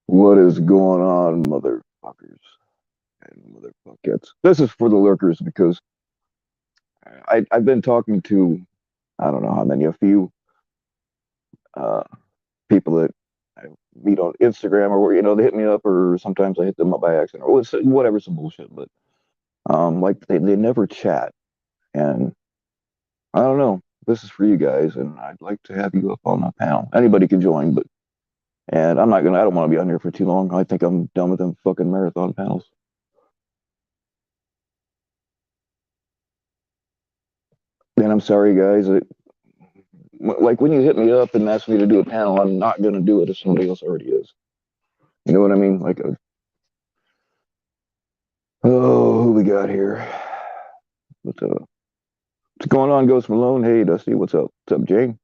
What is going on, motherfuckers and motherfuckets? This is for the lurkers because I've been talking to, I don't know how many, a few uh, people that I meet on Instagram or, they hit me up, or sometimes I hit them up by accident, or whatever, some bullshit. But like they never chat. And I don't know. This is for you guys, and I'd like to have you up on the panel. Anybody can join, but, and I don't want to be on here for too long. I think I'm done with them fucking marathon panels. And I'm sorry, guys. Like when you hit me up and ask me to do a panel, I'm not going to do it if somebody else already is. You know what I mean? Oh, who we got here? What's going on, Ghost Malone? Hey, Dusty, what's up? What's up, Jane?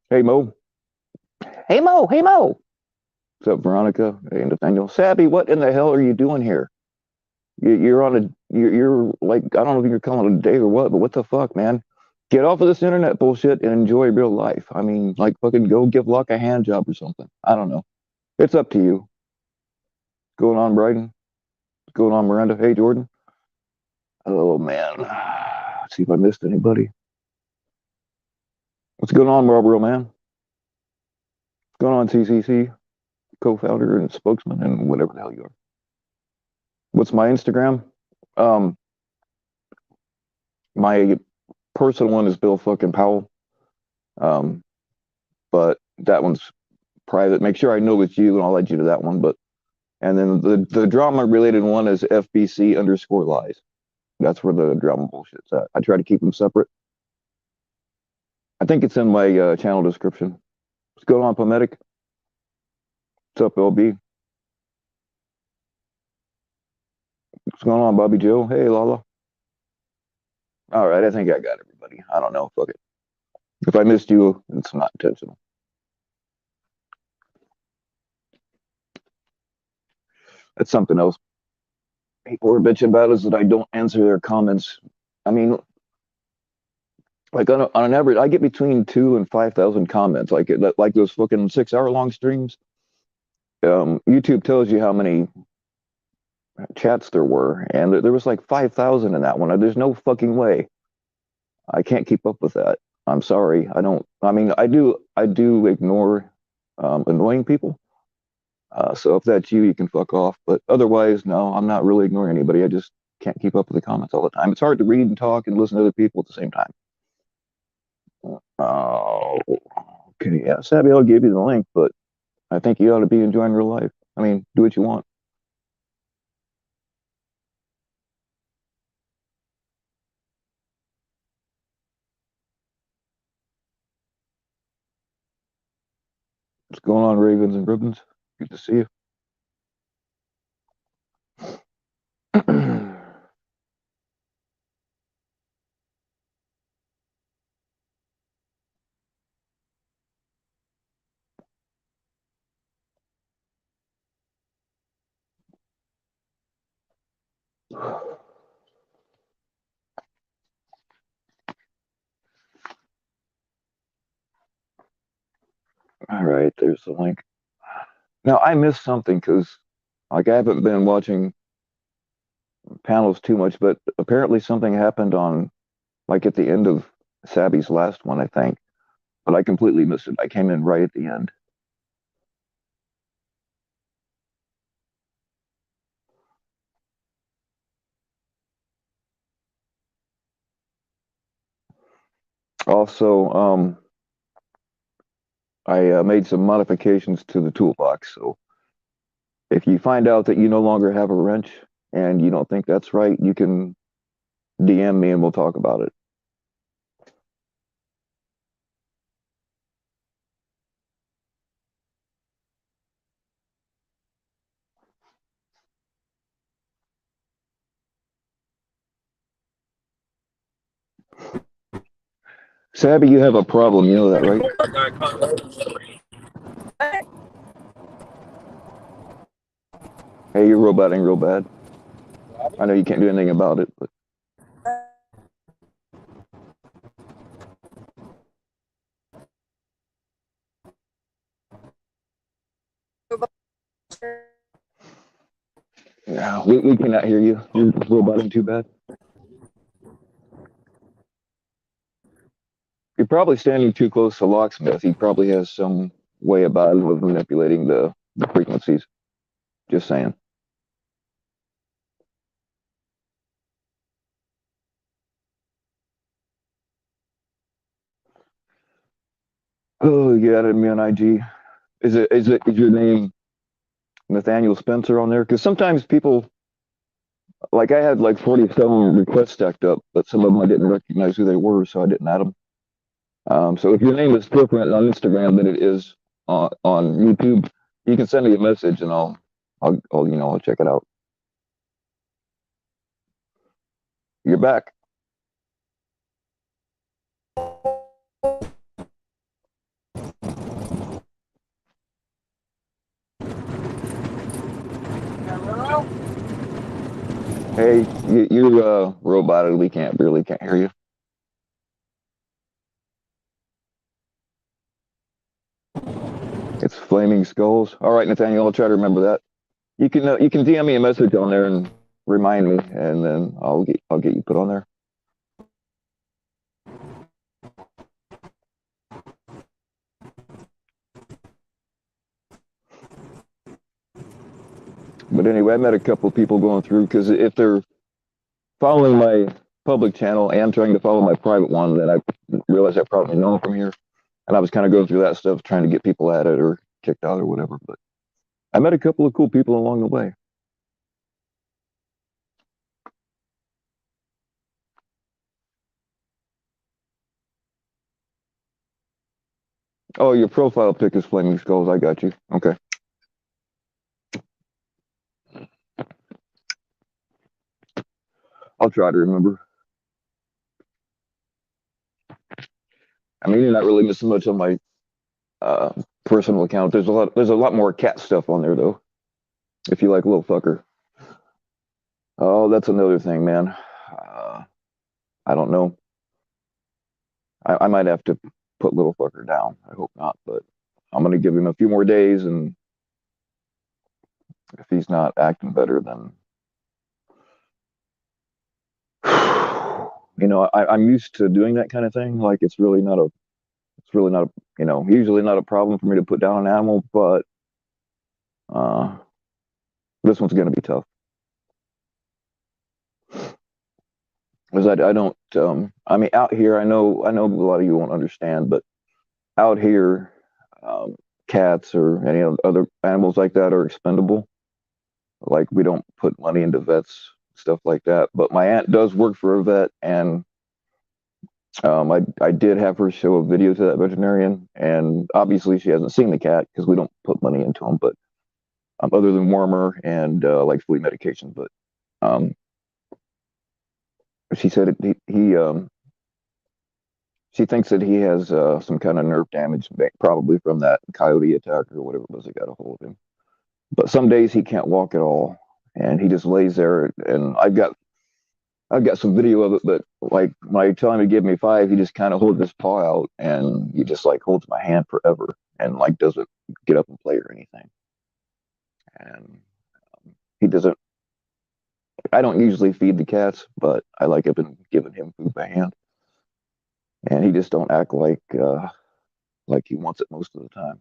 Hey, Mo. Hey, Mo. Hey, Mo. What's up, Veronica? Hey, Nathaniel. Sabby, what in the hell are you doing here? You're on you're like, I don't know if you're calling it a day or what, but what the fuck, man? Get off of this internet bullshit and enjoy real life. I mean, like, fucking go give Locke a hand job or something. I don't know. It's up to you. What's going on, Bryden? What's going on, Miranda? Hey, Jordan. Oh, man. Let's see if I missed anybody. What's going on, Marlboro, man? What's going on, CCC? Co-founder and spokesman and whatever the hell you are. What's my Instagram? Um, my personal one is Bill fucking Powell. But that one's private. Make sure I know it's you, and I'll add you to that one. But and then the drama related one is FBC_lies. That's where the drama bullshit's at. I try to keep them separate. I think it's in my channel description. What's going on, Pometic? What's up, LB? What's going on, Bobby Joe? Hey, Lala. All right, I think I got everybody. I don't know. Fuck it. If I missed you, it's not intentional. That's something else people are bitching about, is that I don't answer their comments. I mean, like on an average, I get between 2,000 and 5,000 comments, like those fucking 6 hour long streams. YouTube tells you how many chats there were, and there was like 5,000 in that one. There's no fucking way. I can't keep up with that. I'm sorry. I don't. I mean, I do ignore annoying people. So if that's you, you can fuck off. But otherwise, no, I'm not really ignoring anybody. I just can't keep up with the comments all the time. It's hard to read and talk and listen to other people at the same time. Oh, okay. Yeah, Sabby, I'll give you the link, but I think you ought to be enjoying real life. I mean, do what you want. What's going on, Ravens and Ribbons? Good to see you. All right, there's the link. Now I missed something because, like, I haven't been watching panels too much, but apparently something happened on, like, at the end of Sabby's last one, I think. But I completely missed it. I came in right at the end. Also, I made some modifications to the toolbox. So if you find out that you no longer have a wrench and you don't think that's right, you can DM me and we'll talk about it. Sabby, you have a problem. You know that, right? Hey, you're roboting real bad. I know you can't do anything about it, but yeah, we cannot hear you. You're roboting too bad. You're probably standing too close to Locksmith. He probably has some way about him of manipulating the frequencies. Just saying. Oh, you added me on IG. Is your name Nathaniel Spencer on there? Because sometimes people, like I had like 47 requests stacked up, but some of them I didn't recognize who they were, so I didn't add them. So if your name is different on Instagram than it is on YouTube, you can send me a message and I'll check it out. You're back. Hey, you're roboted. We can't really can't hear you. It's flaming skulls. All right, Nathaniel, I'll try to remember that. You can DM me a message on there and remind me, and then I'll get you put on there. But anyway, I met a couple of people going through because if they're following my public channel and trying to follow my private one, then I realized I probably know them from here. And I was kind of going through that stuff, trying to get people at it or kicked out or whatever. But I met a couple of cool people along the way. Oh, your profile pic is Flaming Skulls. I got you. Okay. I'll try to remember. I mean, you're not really missing much on my uh, personal account. There's a lot more cat stuff on there though. If you like little fucker. Oh, that's another thing, man. I don't know. I might have to put little fucker down. I hope not, but I'm gonna give him a few more days, and if he's not acting better, then I'm used to doing that kind of thing. Like it's really not a usually not a problem for me to put down an animal, but uh, this one's gonna be tough because I don't. I mean, out here, I know a lot of you won't understand, but out here, um, cats or any other animals like that are expendable. Like we don't put money into vets, stuff like that. But my aunt does work for a vet, and I did have her show a video to that veterinarian, and obviously she hasn't seen the cat because we don't put money into him. But other than warmer and like flea medication, but um, she said she thinks that he has some kind of nerve damage, probably from that coyote attack or whatever it was that got a hold of him. But some days he can't walk at all, and he just lays there. And I've got some video of it, but like when I tell him to give me five, he just kind of holds his paw out and he just like holds my hand forever and like doesn't get up and play or anything. And he doesn't. I don't usually feed the cats, but I like have been giving him food by hand, and he just don't act like he wants it most of the time.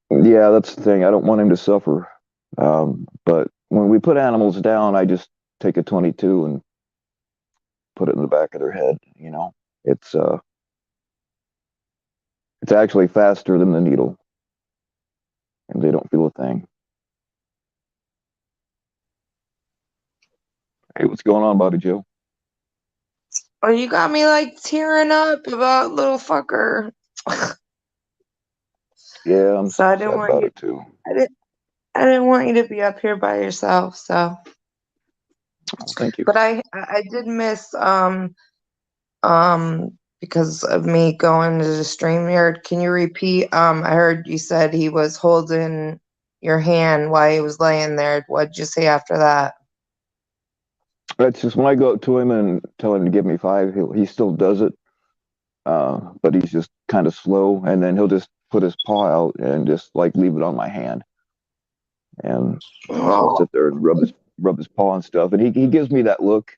Yeah, that's the thing. I don't want him to suffer. But when we put animals down, I just take a 22 and put it in the back of their head. It's uh, it's actually faster than the needle, and they don't feel a thing. Hey, what's going on, Bobby Joe? Oh, you got me like tearing up about little fucker. Yeah, I'm So I didn't sad want about you. it too. I didn't. I didn't want you to be up here by yourself. So, Oh, thank you. but I did miss because of me going to the stream here. Can you repeat? I heard you said he was holding your hand while he was laying there. What'd you say after that? That's just when I go up to him and tell him to give me five, he still does it, but he's just kind of slow, and then he'll just put his paw out and just like leave it on my hand, and I'll Oh, sit there and rub his paw and stuff, and he gives me that look.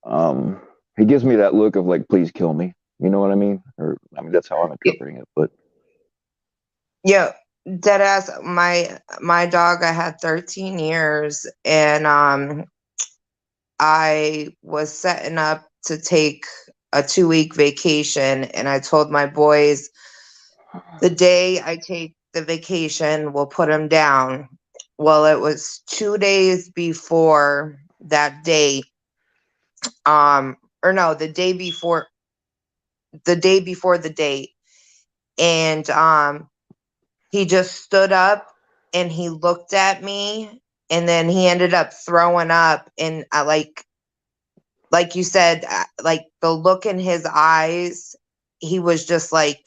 Um, he gives me that look of like, please kill me. You know what I mean? Or I mean, that's how I'm interpreting it. But yeah, dead ass. My dog. I had 13 years, and I was setting up to take a 2 week vacation, and I told my boys the day I take the vacation, we'll put him down. Well, it was 2 days before that date, or no, the day before the date, and he just stood up and he looked at me, and then he ended up throwing up, and I like you said, like the look in his eyes, he was just like,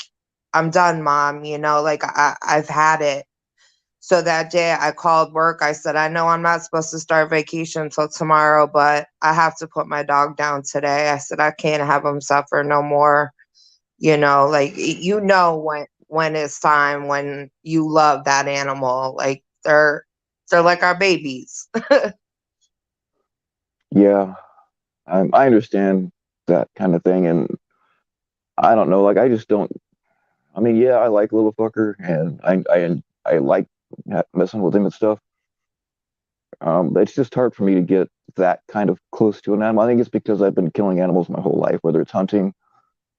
I'm done, mom, like I've had it. So that day I called work. I said, I know I'm not supposed to start vacation until tomorrow, but I have to put my dog down today. I said, I can't have him suffer no more. Like when it's time, when you love that animal, like they're like our babies. yeah, I understand that kind of thing, and I don't know. Like, I just don't. I mean, yeah, I like little fucker, and I like messing with him and stuff. It's just hard for me to get that kind of close to an animal. I think it's because I've been killing animals my whole life, whether it's hunting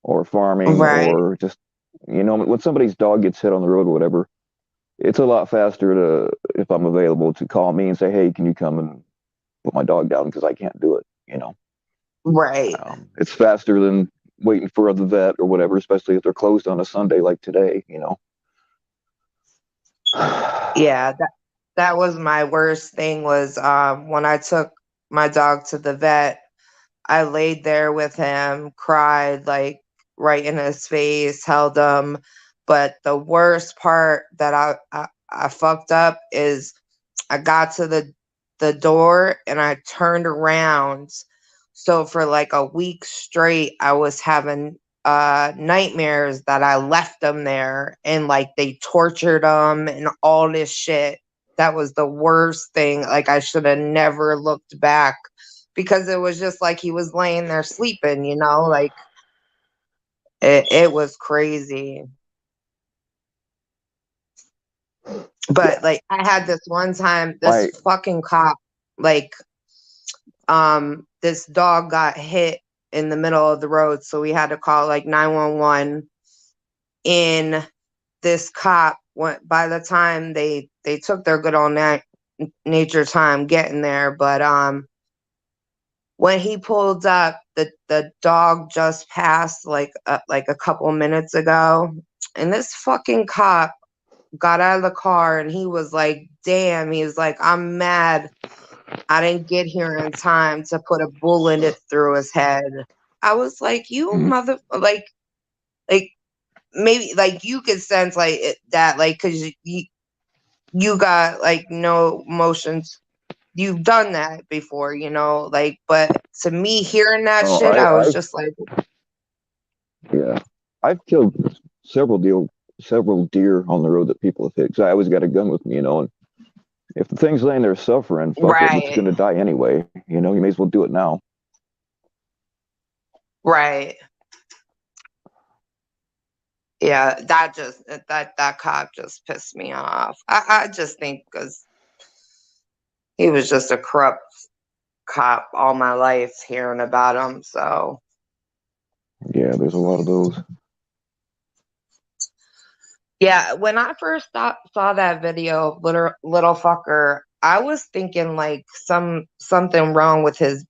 or farming Right, or just, when somebody's dog gets hit on the road or whatever, it's a lot faster to, if I'm available, to call me and say, hey, can you come and put my dog down because I can't do it. right. It's faster than waiting for the vet or whatever, especially if they're closed on a Sunday like today. Yeah, that was my worst thing was when I took my dog to the vet. I laid there with him, cried like right in his face, held him. But the worst part that I fucked up is I got to the door and I turned around. So for like a week straight, I was having nightmares that I left them there and like they tortured them and all this shit. That was the worst thing. Like I should have never looked back because it was just like he was laying there sleeping, like it was crazy. Yeah, But like I had this one time, this my fucking cop, like this dog got hit in the middle of the road, so we had to call like 911. In this cop went by the time they took their good old nature time getting there, but when he pulled up, the dog just passed like a couple minutes ago, and this fucking cop got out of the car and he was like, damn, he was like, I'm mad I didn't get here in time to put a bullet through his head. I was like, you mm, mother, like maybe like you could sense like that, like, cause you got like no emotions. You've done that before, like, but to me hearing that oh, shit, I I was I've just like, yeah, I've killed several deal several deer on the road that people have hit. 'Cause I always got a gun with me. And if the thing's laying there suffering, fuck it, it's right, gonna die anyway. You may as well do it now. right. Yeah, that cop just pissed me off. I just think because he was just a corrupt cop all my life hearing about him. So Yeah, there's a lot of those. yeah, when I first saw that video of little fucker, I was thinking like something wrong with his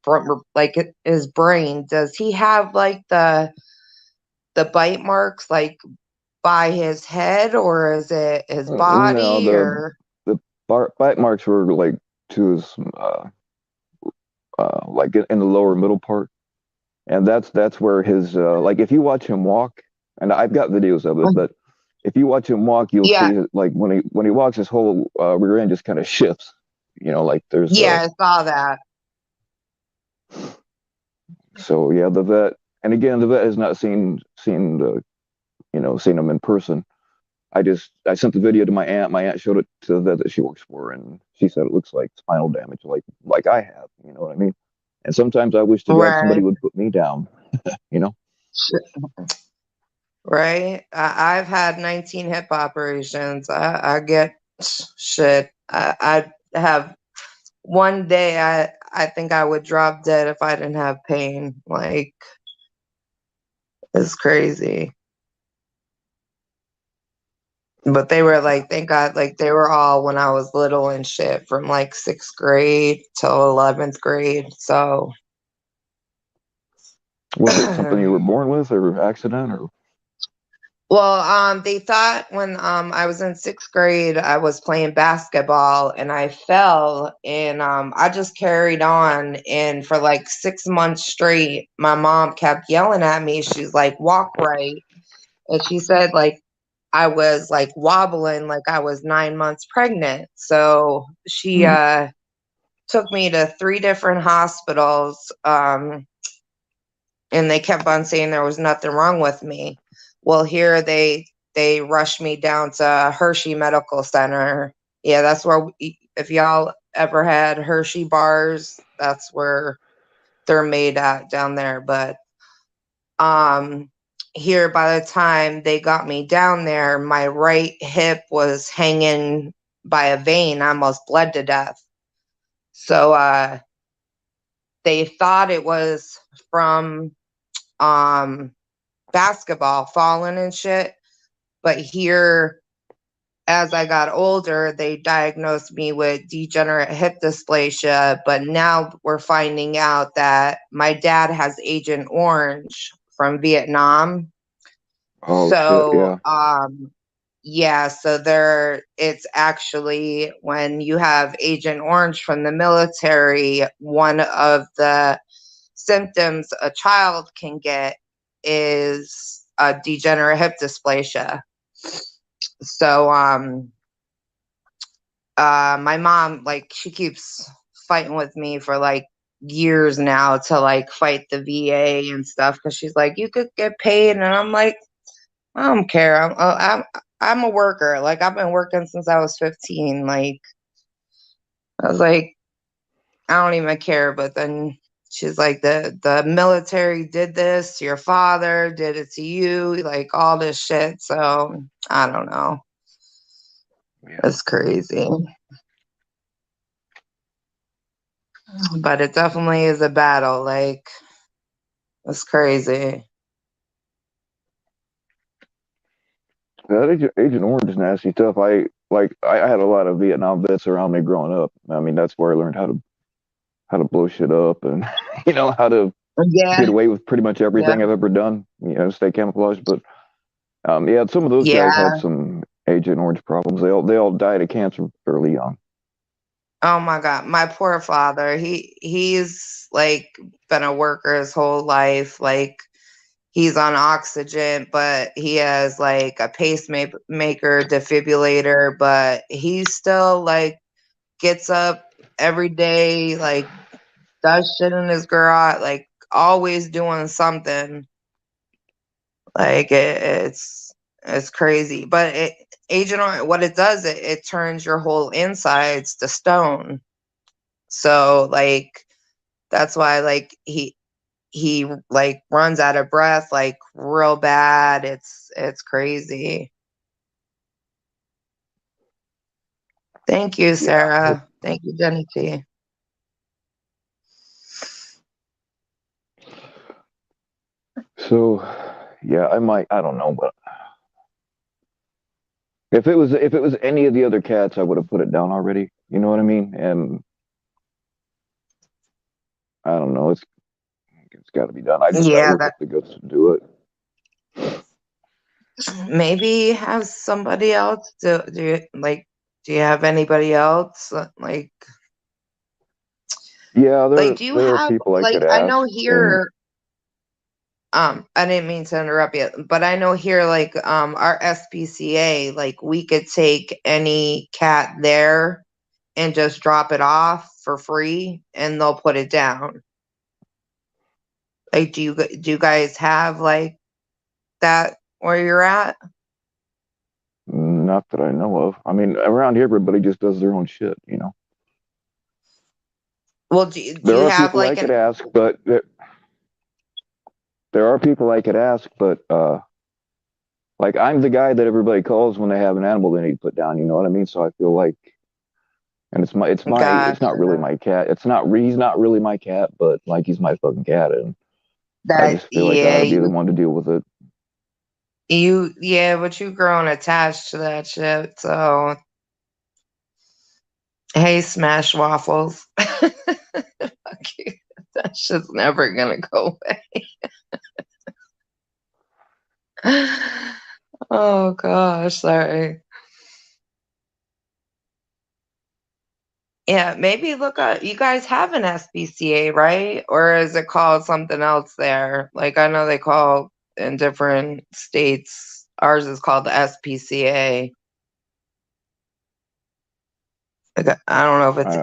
like his brain. Does he have like the bite marks like by his head, or is it his No, body, or the bite marks were like to his like in the lower middle part, and that's where his like if you watch him walk, and I've got videos of it, but if you watch him walk, you'll yeah, see like when he walks, his whole rear end just kind of shifts. You know, like there's yeah, I saw that. so yeah, the vet, and again, the vet has not seen the seen him in person. I sent the video to my aunt. My aunt showed it to the vet that she works for, and she said it looks like spinal damage, like I have. You know what I mean? And sometimes I wish to God somebody Right, would put me down. You know? right. I've had 19 hip operations. I get shit. I have one day. I think I would drop dead if I didn't have pain. Like it's crazy. But they were like, thank God, like they were all when I was little and shit, from like 6th grade till 11th grade. So Was it something you were born with, or accident, or? well, they thought when I was in 6th grade, I was playing basketball and I fell, and I just carried on. And for like 6 months straight, my mom kept yelling at me. She's like, walk right. And she said, like, I was like wobbling like I was 9 months pregnant. So she Mm. took me to 3 different hospitals. And they kept on saying there was nothing wrong with me. Well, here they rushed me down to Hershey Medical Center. Yeah, that's where if y'all ever had Hershey bars, that's where they're made at down there. But um here, by the time they got me down there, my right hip was hanging by a vein. I almost bled to death. So they thought it was from um basketball falling and shit. But here, as I got older, they diagnosed me with degenerate hip dysplasia. But now we're finding out that my dad has Agent Orange from Vietnam. Oh shit, So, yeah. yeah, so there, it's actually when you have Agent Orange from the military, one of the symptoms a child can get is a degenerate hip dysplasia. So, my mom, like, she keeps fighting with me for like years now to like fight the VA and stuff because she's like, you could get paid, and I'm like, I don't care. I'm a worker. Like I've been working since I was 15. Like I was like, I don't even care. But then she's like, the military did this. Your father did it to you. Like all this shit. So I don't know. Yeah. It's crazy. But it definitely is a battle. Like it's crazy. That Agent Orange is nasty stuff. I had a lot of Vietnam vets around me growing up. I mean, that's where I learned how to blow shit up, and how to Yeah. get away with pretty much Yeah. everything I've ever done. Stay camouflaged. But yeah, some of those guys Yeah. had some Agent Orange problems. They all died of cancer fairly young. Oh my God, my poor father. He's like been a worker his whole life. Like he's on oxygen, but he has like a pacemaker defibrillator, but he still like gets up every day, like does shit in his garage, like always doing something. Like it's crazy. But Agent Orange, what it does, it turns your whole insides to stone. So like that's why like he like runs out of breath like real bad. It's crazy. Thank you, Yeah, Sarah. Thank you, Jenny T. So, yeah, I don't know, but if it was any of the other cats, I would have put it down already. You know what I mean? And I don't know, it's got to be done. I Yeah, work that up the guts to do it. maybe have somebody else do you have anybody else Yeah, do you there are have people I could I know ask, and here I didn't mean to interrupt you, but I know here our SPCA, like we could take any cat there and just drop it off for free and they'll put it down. Like do you guys have like that where you're at? not that I know of. I mean, around here, everybody just does their own shit. You know, Well, do there you are have people I like could an ask, but there are people I could ask, but like I'm the guy that everybody calls when they have an animal they need to put down. You know what I mean? So I feel like, and it's not really gotcha my cat. He's not really my cat, but like he's my fucking cat, and I that just feel like I ought yeah to be the one to deal with it. yeah, but you've grown attached to that shit. So hey, smash waffles. Fuck you. That shit's never gonna go away. Oh gosh, sorry. Yeah, maybe look at you guys have an SPCA, right? Or is it called something else there? Like I know they call in different states. Ours is called the SPCA. Like, I don't know if it's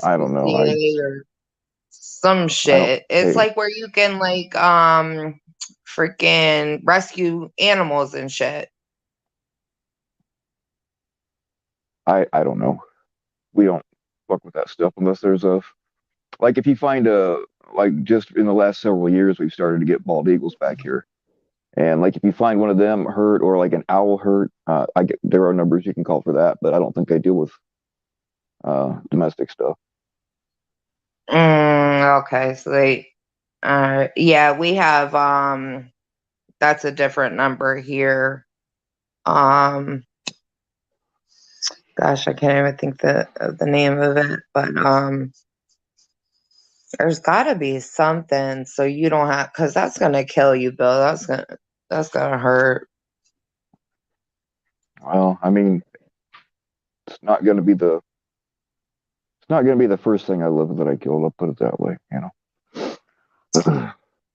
I don't know. ASPCA or some I don't. shit. It's Hey, like where you can freaking rescue animals and shit. I don't know. We don't fuck with that stuff unless there's a like if you find a like just in the last several years we've started to get bald eagles back here. And like if you find one of them hurt or like an owl hurt, I get there are numbers you can call for that, but I don't think they deal with domestic stuff. Okay, so they yeah, we have that's a different number here. Um gosh, I can't even think of the name of it, but there's got to be something so you don't have cuz that's going to kill you, Bill. That's going to hurt. Well, I mean, it's not going to be the it's not going to be the first thing I live that I kill. I'll put it that way, you know.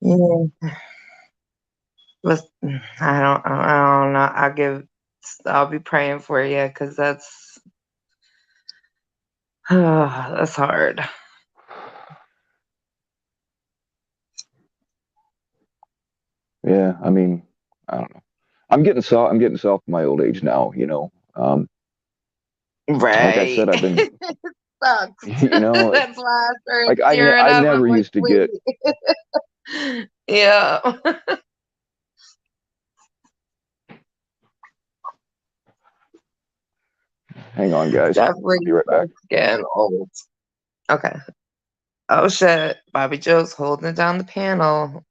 Yeah. But I don't know. I'll be praying for you cuz that's hard. Yeah, I mean, I don't know. I'm getting soft in my old age now, you know. Like I Right. said, I've been, Sucks. you know, That's why I started like tearing I up. I'm never like, used to get. wait. Yeah. Hang on, guys. I'll be Definitely right back. sucks getting old. Okay. Oh shit. Bobby Joe's holding down the panel.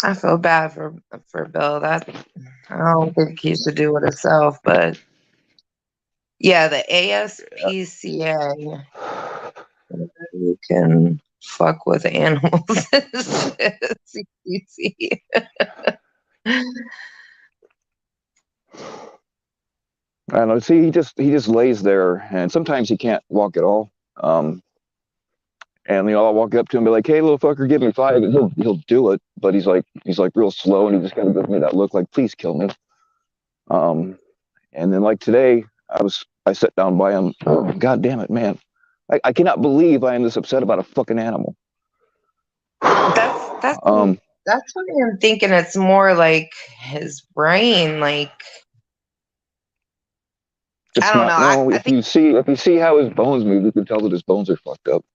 I feel bad for Bill. That I don't think he should do it himself, but yeah, the ASPCA, you can fuck with animals. CCC. I don't know. See, he just lays there, and sometimes he can't walk at all. Um, and you know, I'll walk up to him and be like, "Hey, little fucker, give me five." And he'll do it, but he's like real slow, and he just kind of gives me that look like, "Please kill me." Um, and then like today, I sat down by him. Oh, God damn it, man! I cannot believe I am this upset about a fucking animal. That's that's um, that's what I'm thinking. It's more like his brain. Like I it's don't know. not. No, I think if you see how his bones move, you can tell that his bones are fucked up.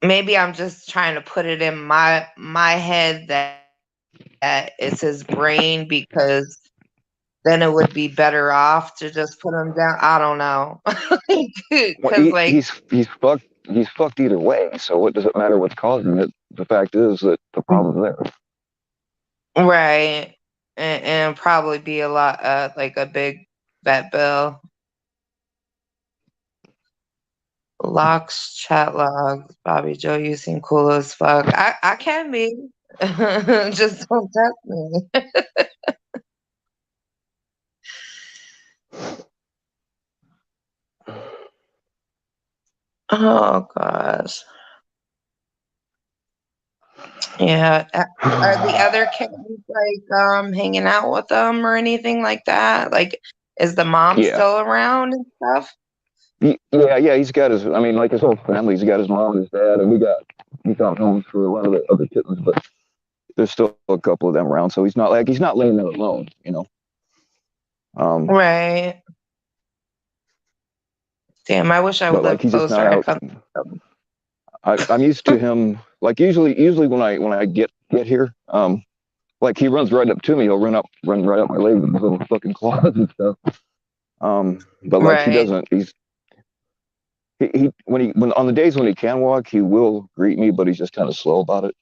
maybe I'm just trying to put it in my head that that it's his brain because then it would be better off to just put him down. I don't know. Well, Because, like, he's fucked either way. So what does it matter what's causing it? The fact is that the problem's there. right. And probably be a lot, like a big vet bill. Locks, chat logs, Bobby Joe, you seem cool as fuck. I can be. Just don't test me. Oh gosh. Yeah. Are the other kittens like hanging out with them or anything like that? Like, is the mom Yeah. still around and stuff? Yeah. He's got his. I mean, like his whole family. He's got his mom and his dad, and we got homes for a lot of the other kittens, but there's still a couple of them around. So he's not laying there alone. Um, Right. Damn, I wish I but would like live he's just not closer. I'd out. come. I'm used to him. Like usually when I get here, like he runs right up to me. He'll run right up my leg with his little fucking claws and stuff. But like he Right. doesn't. He when on the days when he can walk, he will greet me, but he's just kind of slow about it.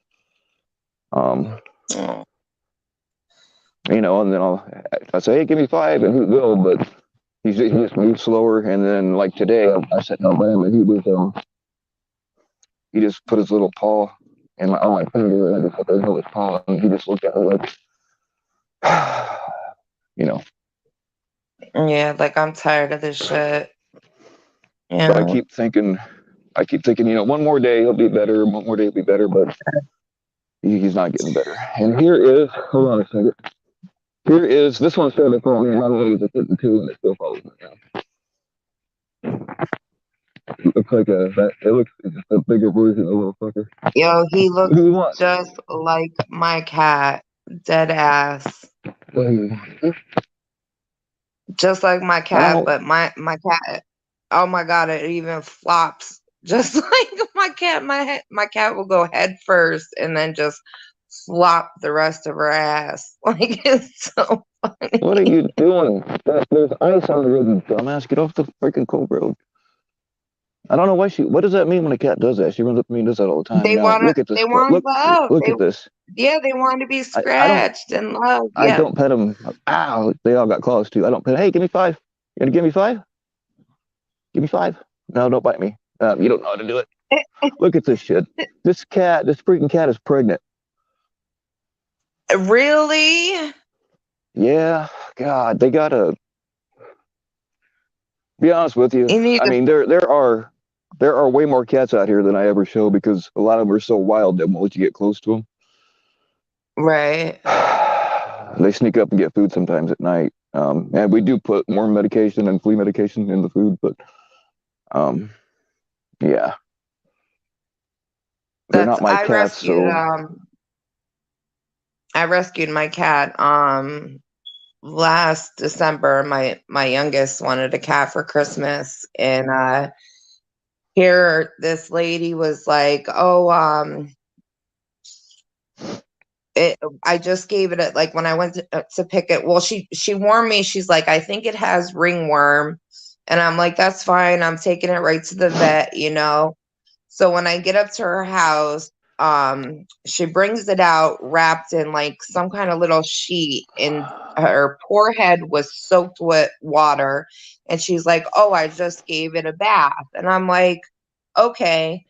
Um, Oh. and then I say, hey, give me five, and he will, but he just moves slower. And then like today, I sat down by him, and he just put his little paw on my finger, and I just put his paw, and he just looked at me like, you know. Yeah, like I'm tired of this shit. But Yeah. I keep thinking, one more day he'll be better, one more day he'll be better, but he's not getting better. And hold on a second. This one started to follow me. My little was a kitten too, and it still follows me now. It looks like it looks just a bigger version of a little fucker. Yo, he What looks do you want? just like my cat. Dead ass. What do you want? Just like my I don't cat, know. but my cat, oh my god, it even flops. Just like my cat will go head first and then just flop the rest of her ass. Like it's so What are funny. you doing? There's ice on the road, you dumbass. Get off the freaking cold road. I don't know why what does that mean when a cat does that? She runs up to me and does that all the time. Now, look at this. They want love. Look at this. They want to be I don't, scratched and loved. I Yeah. don't pet them. Ow, they all got claws too. I don't pet. Hey, give me five. You gonna give me five? Give me five. No, don't bite me. You don't know how to do it. Look at this shit. This freaking cat is pregnant. Really? Yeah, God, they gotta be honest with you. You need I to, mean, there are way more cats out here than I ever show because a lot of them are so wild that won't let you get close to right. them. They sneak up and get food sometimes at night. And we do put worm medication and flea medication in the food, but um, yeah, they're That's not my cats, so I rescued my cat last December. My youngest wanted a cat for Christmas, and here this lady was like, "Oh, I just gave it like when I went to pick it. Well, she warned me. She's like, I think it has ringworm, and I'm like, that's fine. I'm taking it right to the vet. So when I get up to her house, she brings it out wrapped in like some kind of little sheet, and her poor head was soaked with water, and she's like, "Oh, I just gave it a bath," and I'm like, "Okay."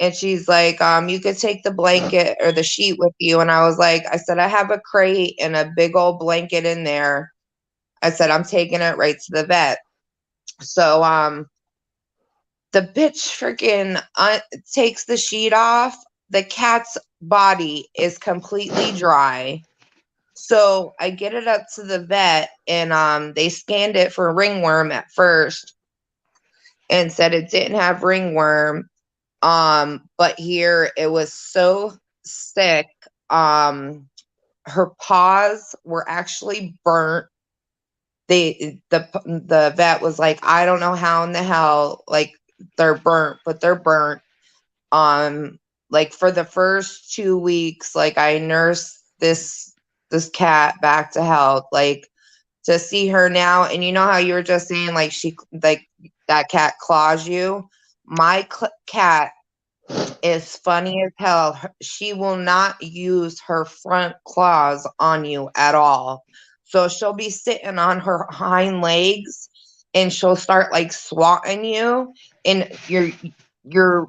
And she's like, you could take the blanket or the sheet with you. And I said, I have a crate and a big old blanket in there. I said, I'm taking it right to the vet. So the bitch freaking takes the sheet off. The cat's body is completely dry. So I get it up to the vet, and they scanned it for ringworm at first and said it didn't have ringworm. But here it was so sick. Her paws were actually burnt. The vet was like, I don't know how in the hell, like, they're burnt, but they're burnt. Um, like for the first 2 weeks, like I nursed this this cat back to health. Like, to see her now, and you know how you were just saying, like, she, like, that cat claws you. My cat is funny as hell. She will not use her front claws on you at all. So she'll be sitting on her hind legs and she'll start like swatting you, and your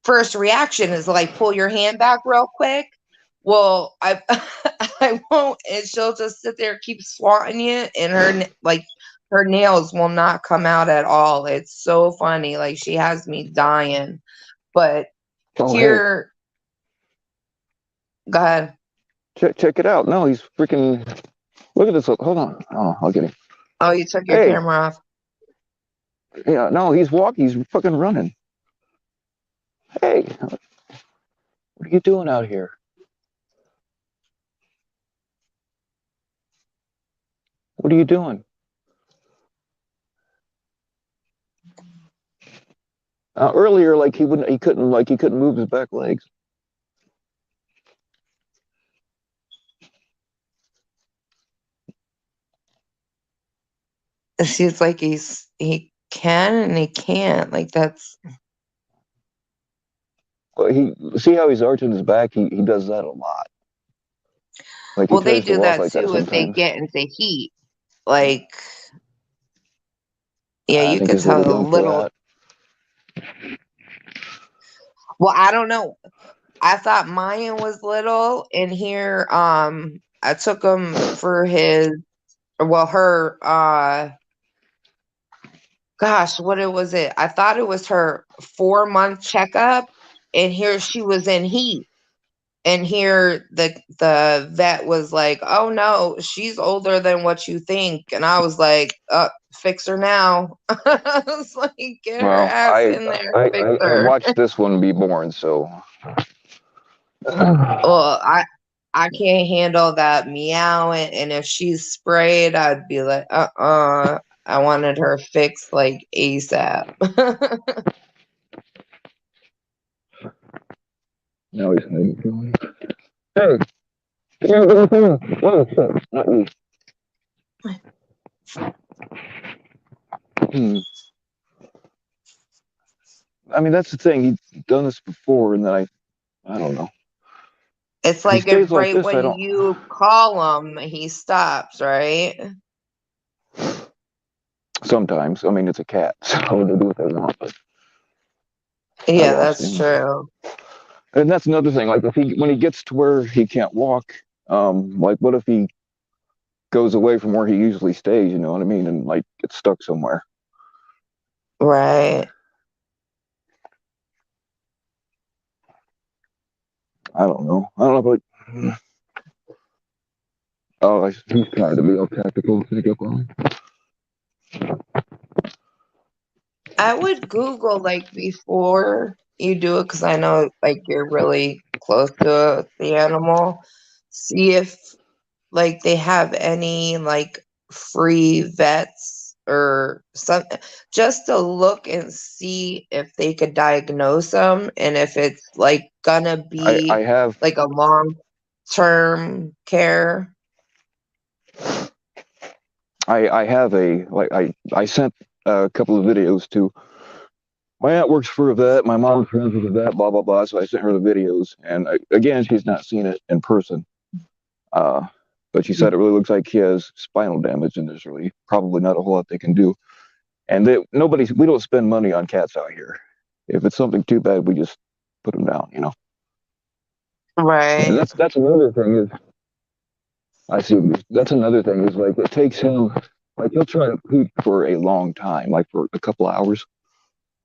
first reaction is like pull your hand back real quick. Well, I I won't, and she'll just sit there, keep swatting you, and her nails will not come out at all. It's so funny. Like, she has me dying. But Oh, hey, here, go ahead. check it out. No, he's freaking. Look at this. Hold on. Oh, I'll get him. Oh, you took your Hey, camera off. yeah, no, he's walking. He's fucking running. Hey, what are you doing out here? What are you doing? Earlier, like he couldn't move his back legs. It seems like he can and he can't. Like, that's, Well, he see how he's arching his back. He does that a lot. Like he well, they tries to do walk that like that too if they sometimes. get into heat. Like, yeah, I you think could he's a little tell a young for little. that. Well, I don't know. I thought Mayan was little, and here, I took him for his, well, her, gosh, what it was it? I thought it was her 4-month checkup, and here she was in heat. And here the vet was like, "Oh no, she's older than what you think." And I was like, fix her now." I was like, "Get her Well, ass in there, fix I her." watched this one be born, so Well, I can't handle that meowing, and if she's sprayed, I'd be like, I wanted her fixed like ASAP. now he's going. Hey, whoa, shit, not you. Hmm. I mean, that's the thing. He's done this before, and then I don't know. It's If he like if stays like right this, I when don't. you call him, he stops, right? Sometimes, I mean, it's a cat, so they do what they want. But I Yeah, lost that's him, true. and that's another thing. Like if he when he gets to where he can't walk, like what if he goes away from where he usually stays? You know what I mean? And like gets stuck somewhere. Right. I don't know. I don't know, but oh, he's trying to be all tactical to get going. I would Google like before you do it, because I know like you're really close to the animal. See if like they have any like free vets or something, just to look and see if they could diagnose them, and if it's like gonna I be have like a long term care. I have a like I sent a couple of videos to my aunt works for a vet. My mom's friends with a vet. Blah blah blah. So I sent her the videos, and again, she's not seen it in person. Uh, but she said it really looks like he has spinal damage, and there's really probably not a whole lot they can do. And we don't spend money on cats out here. If it's something too bad, we just put them down. You know. And Right. that's another thing is I see. That's another thing is like it takes him like he'll try to poop for a long time, like for a couple hours.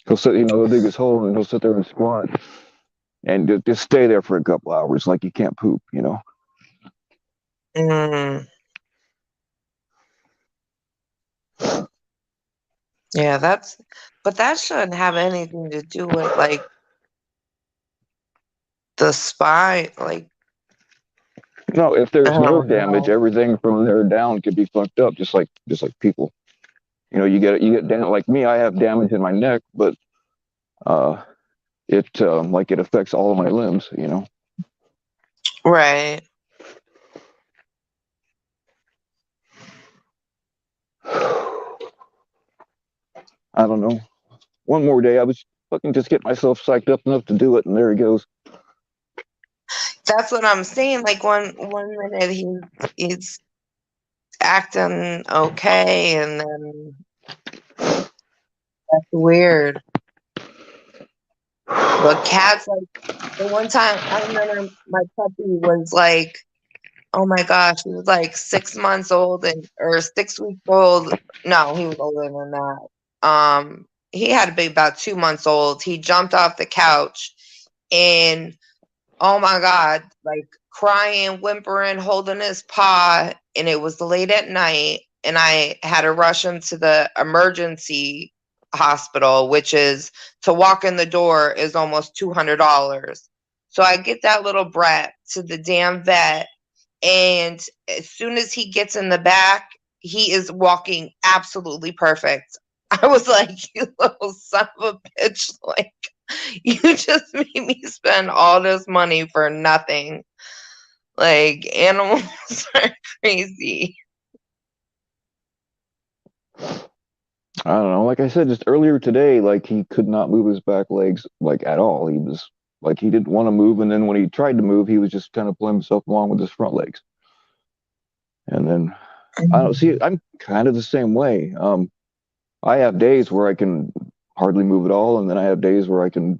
He'll sit, he'll dig his hole and he'll sit there and squat and just stay there for a couple hours, like you can't poop, you know. Mm, yeah, but that shouldn't have anything to do with like the spine. Like, No, if I there's nerve don't damage, know. everything from there down could be fucked up, just like people. You get down like me. I have damage in my neck, but uh, it affects all of my limbs. You know. Right. I don't know. One more day, I was fucking just getting myself psyched up enough to do it, and there he goes. That's what I'm saying. Like one minute he's acting okay, and then that's weird. But cats, like the one time I remember my puppy was like, oh my gosh, he was like 6 months old and or 6 weeks old. No, he was older than that. He had to be about 2 months old. He jumped off the couch and oh my God, like crying, whimpering, holding his paw. And it was late at night. And I had to rush him to the emergency hospital, which is to walk in the door is almost $200. So I get that little brat to the damn vet. And as soon as he gets in the back, he is walking absolutely perfect. I was like, you little son of a bitch. Like, you just made me spend all this money for nothing. Like, animals are crazy. I don't know. Like I said, just earlier today, like he could not move his back legs like at all. He was like he didn't want to move, and then when he tried to move, he was just kind of pulling himself along with his front legs. And then I don't see. I'm kind of the same way. I have days where I can hardly move at all, and then I have days where I can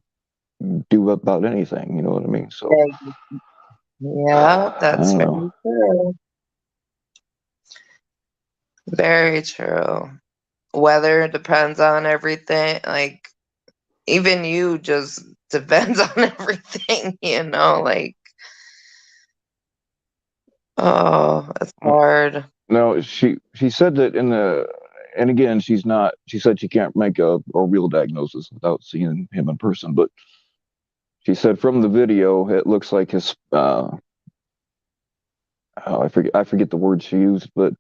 do about anything. You know what I mean? So Yeah, I that's don't know. very true. Very true. Weather depends on everything. Like, even you just depends on everything, you know? Like, oh, it's hard. No, she said that in the and again she's not. She said she can't make a real diagnosis without seeing him in person, but she said from the video it looks like his oh, I forget the word she used, but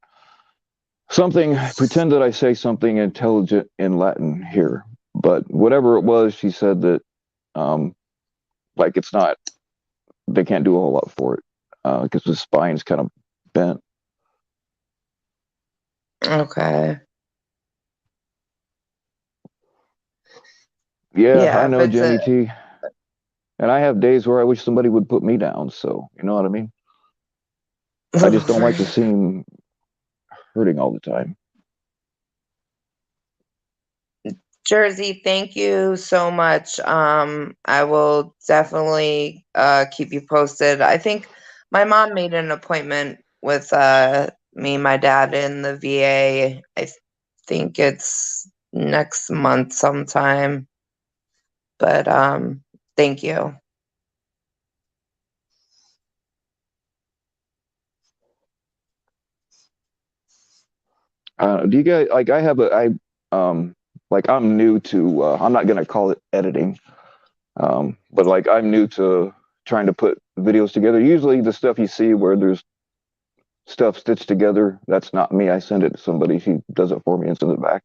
something pretend that I say something intelligent in Latin here. But whatever it was, she said that um like it's not they can't do a whole lot for it because the spine's kind of bent. Okay. Yeah, I Yeah, if know, it's a Jenny T. And I have days where I wish somebody would put me down. So you know what I mean. I just don't like to see him hurting all the time. Jersey, thank you so much. I will definitely keep you posted. I think my mom made an appointment with me and my dad in the VA. Think it's next month sometime. But thank you. Do you guys like? I have a I like I'm new to. I'm not gonna call it editing, but like I'm new to trying to put videos together. Usually, the stuff you see where there's stuff stitched together, that's not me. I send it to somebody. She does it for me and sends it back.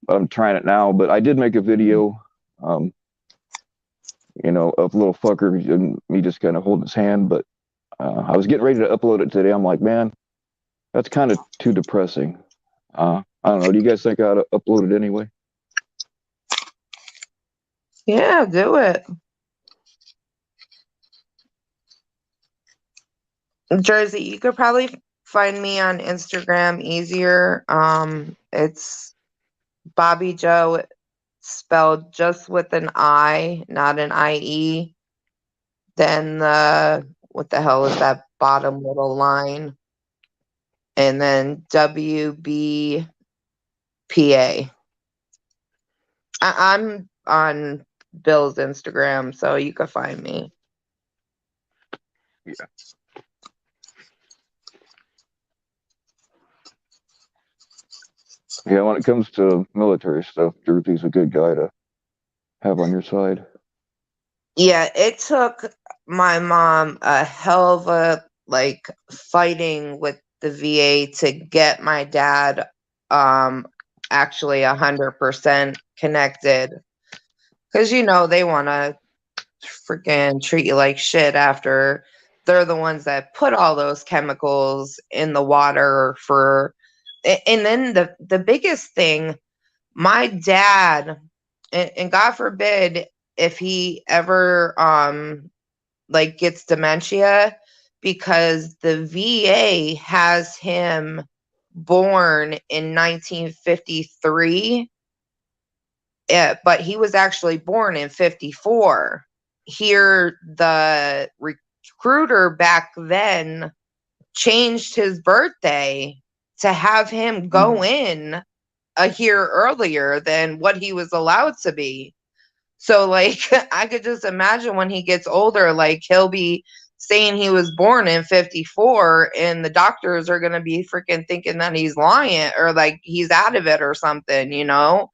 But I'm trying it now. But I did make a video, um, of little fucker and me just kind of holding his hand. But I was getting ready to upload it today. I'm like, man, that's kind of too depressing. I don't know. Do you guys think I ought to upload it anyway? Yeah, do it. Jersey, you could probably find me on Instagram easier. It's Bobby Joe spelled just with an I, not an IE. Then what the hell is that bottom little line? And then WBPA. I'm on Bill's Instagram, so you can find me. Yeah. Yeah. When it comes to military stuff, Jersey's a good guy to have on your side. Yeah, it took my mom a hell of a like fighting with the VA to get my dad actually 100% connected because they want to freaking treat you like shit after they're the ones that put all those chemicals in the water for and then the biggest thing my dad, and God forbid if he ever like gets dementia, because the VA has him born in 1953, but he was actually born in 54. Here, the recruiter back then changed his birthday to have him go in a year earlier than what he was allowed to be. So, like, I could just imagine when he gets older, like, he'll be saying he was born in 54, and the doctors are going to be freaking thinking that he's lying or like he's out of it or something, you know,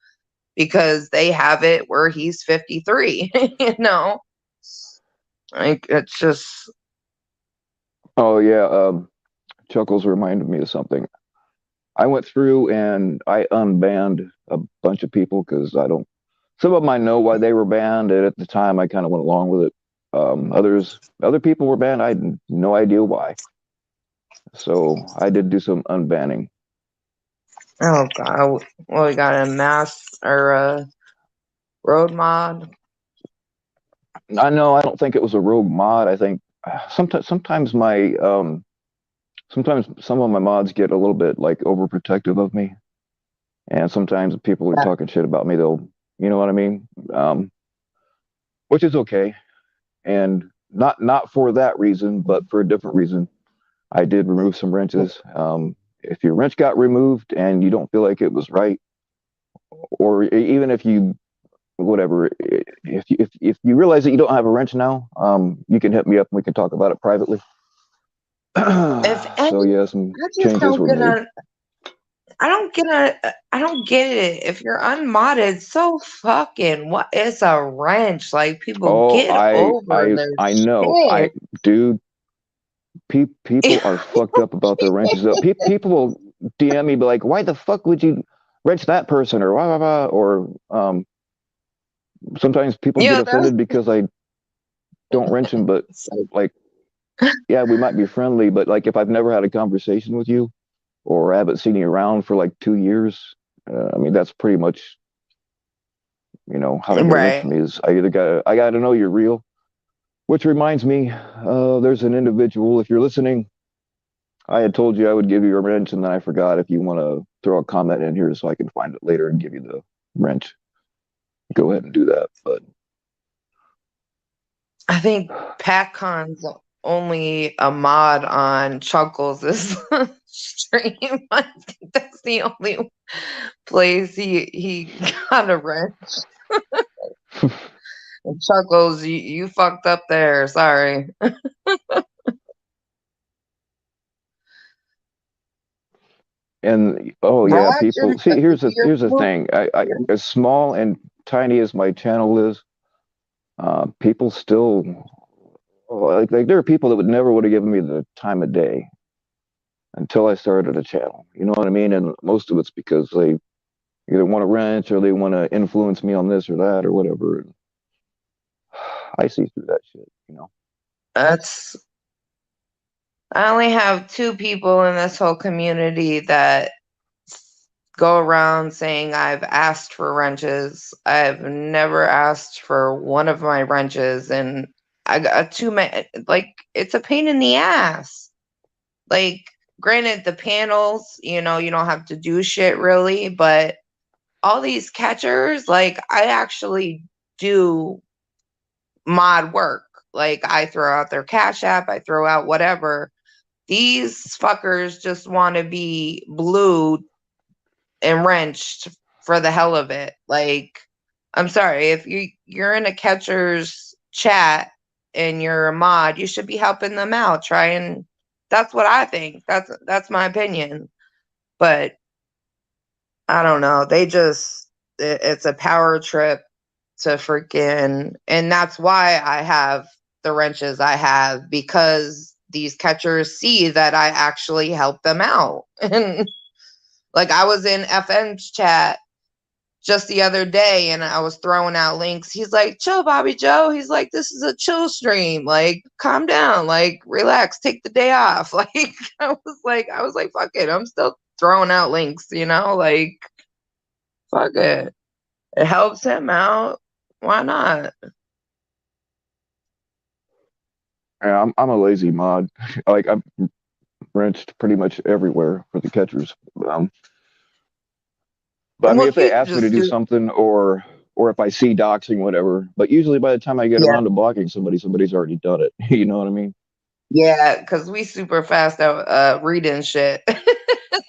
because they have it where he's 53, you know? Like, it's just, Oh yeah, Chuckles reminded me of something. I went through and I unbanned a bunch of people because I don't. Some of them I know why they were banned, and at the time I kind of went along with it. Other people were banned. I had no idea why. So I did do some unbanning. oh God. Well, we got a mass or a road mod. I know I don't think it was a rogue mod. I think sometimes some of my mods get a little bit like overprotective of me, and sometimes people are talking shit about me. They'll, you know what I mean? Which is okay, and not for that reason, but for a different reason. I did remove some wrenches. If your wrench got removed and you don't feel like it was right, or even if you whatever, if you realize that you don't have a wrench now, you can hit me up and we can talk about it privately. If So any, yeah, some I just changes don't were get made. on. I don't get it. If you're unmodded, so fucking what? It's a wrench. Like, people Oh, get over their I know. Dude, people are fucked up about their wrenches. People will DM me be like, "Why the fuck would you wrench that person?" or blah blah blah. Or sometimes people get Yeah, that's offended because I don't wrench them. But so, like, yeah, we might be friendly, but like if I've never had a conversation with you or I haven't seen you around for like 2 years, I mean that's pretty much how to get a wrench right. for me is I got to know you're real. Which reminds me, there's an individual. If you're listening, I had told you I would give you a wrench, and then I forgot. If you want to throw a comment in here so I can find it later and give you the wrench, go ahead and do that. But I think PatCon's only a mod on Chuckles' stream. I think that's the only place he got a wrench. And Chuckles, you fucked up there. Sorry. and oh yeah, Roger, people see. you're Here's the thing. I as small and tiny as my channel is, people still like there are people that would have given me the time of day until I started a channel. You know what I mean? And most of it's because they either want to wrench or they want to influence me on this or that or whatever. And I see through that shit. that's I only have two people in this whole community that go around saying I've asked for wrenches. I've never asked for one of my wrenches, and I got too many. Like, it's a pain in the ass. Like, granted, the panels, you don't have to do shit really, but all these catchers, like, I actually do mod work. Like, I throw out their Cash App, I throw out whatever. These fuckers just want to be blue and wrenched for the hell of it. Like, I'm sorry, if you're in a catcher's chat and you're a mod, you should be helping them out. Try and That's what I think. That's my opinion. But I don't know. It's a power trip to freaking, and that's why I have the wrenches I have, because these catchers see that I actually help them out. And like, I was in FN's chat just the other day and I was throwing out links. He's like, "Chill, Bobby Joe." He's like, "This is a chill stream. Like, calm down. Like, relax. Take the day off." Like, I was like, fuck it. I'm still throwing out links, like, Fuck it. It helps him out. Why not? Yeah, I'm a lazy mod. Like I'm wrenched pretty much everywhere for the catchers. But I mean, if Well, they you can ask me to just do do. something, or if I see doxing, whatever. But usually by the time I get Yeah. around to blocking somebody, somebody's already done it. You know what I mean? Yeah, because we super fast at reading shit.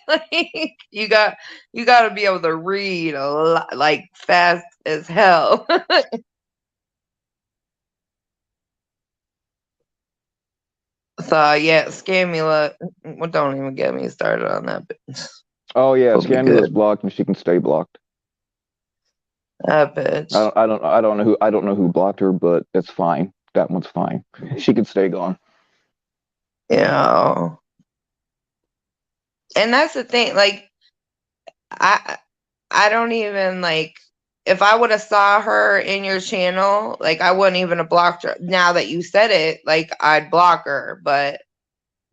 Like, you got to be able to read a lot, like fast as hell. So yeah, Scamula. Well, don't even get me started on that bitch. Oh yeah, We'll be Scamula's good. blocked and she can stay blocked. That bitch. I don't know who blocked her, but it's fine. That one's fine. She can stay gone. Yeah. And that's the thing. Like, I I don't even like if I would have saw her in your channel, like I wouldn't even have blocked her. Now that you said it, like I'd block her, but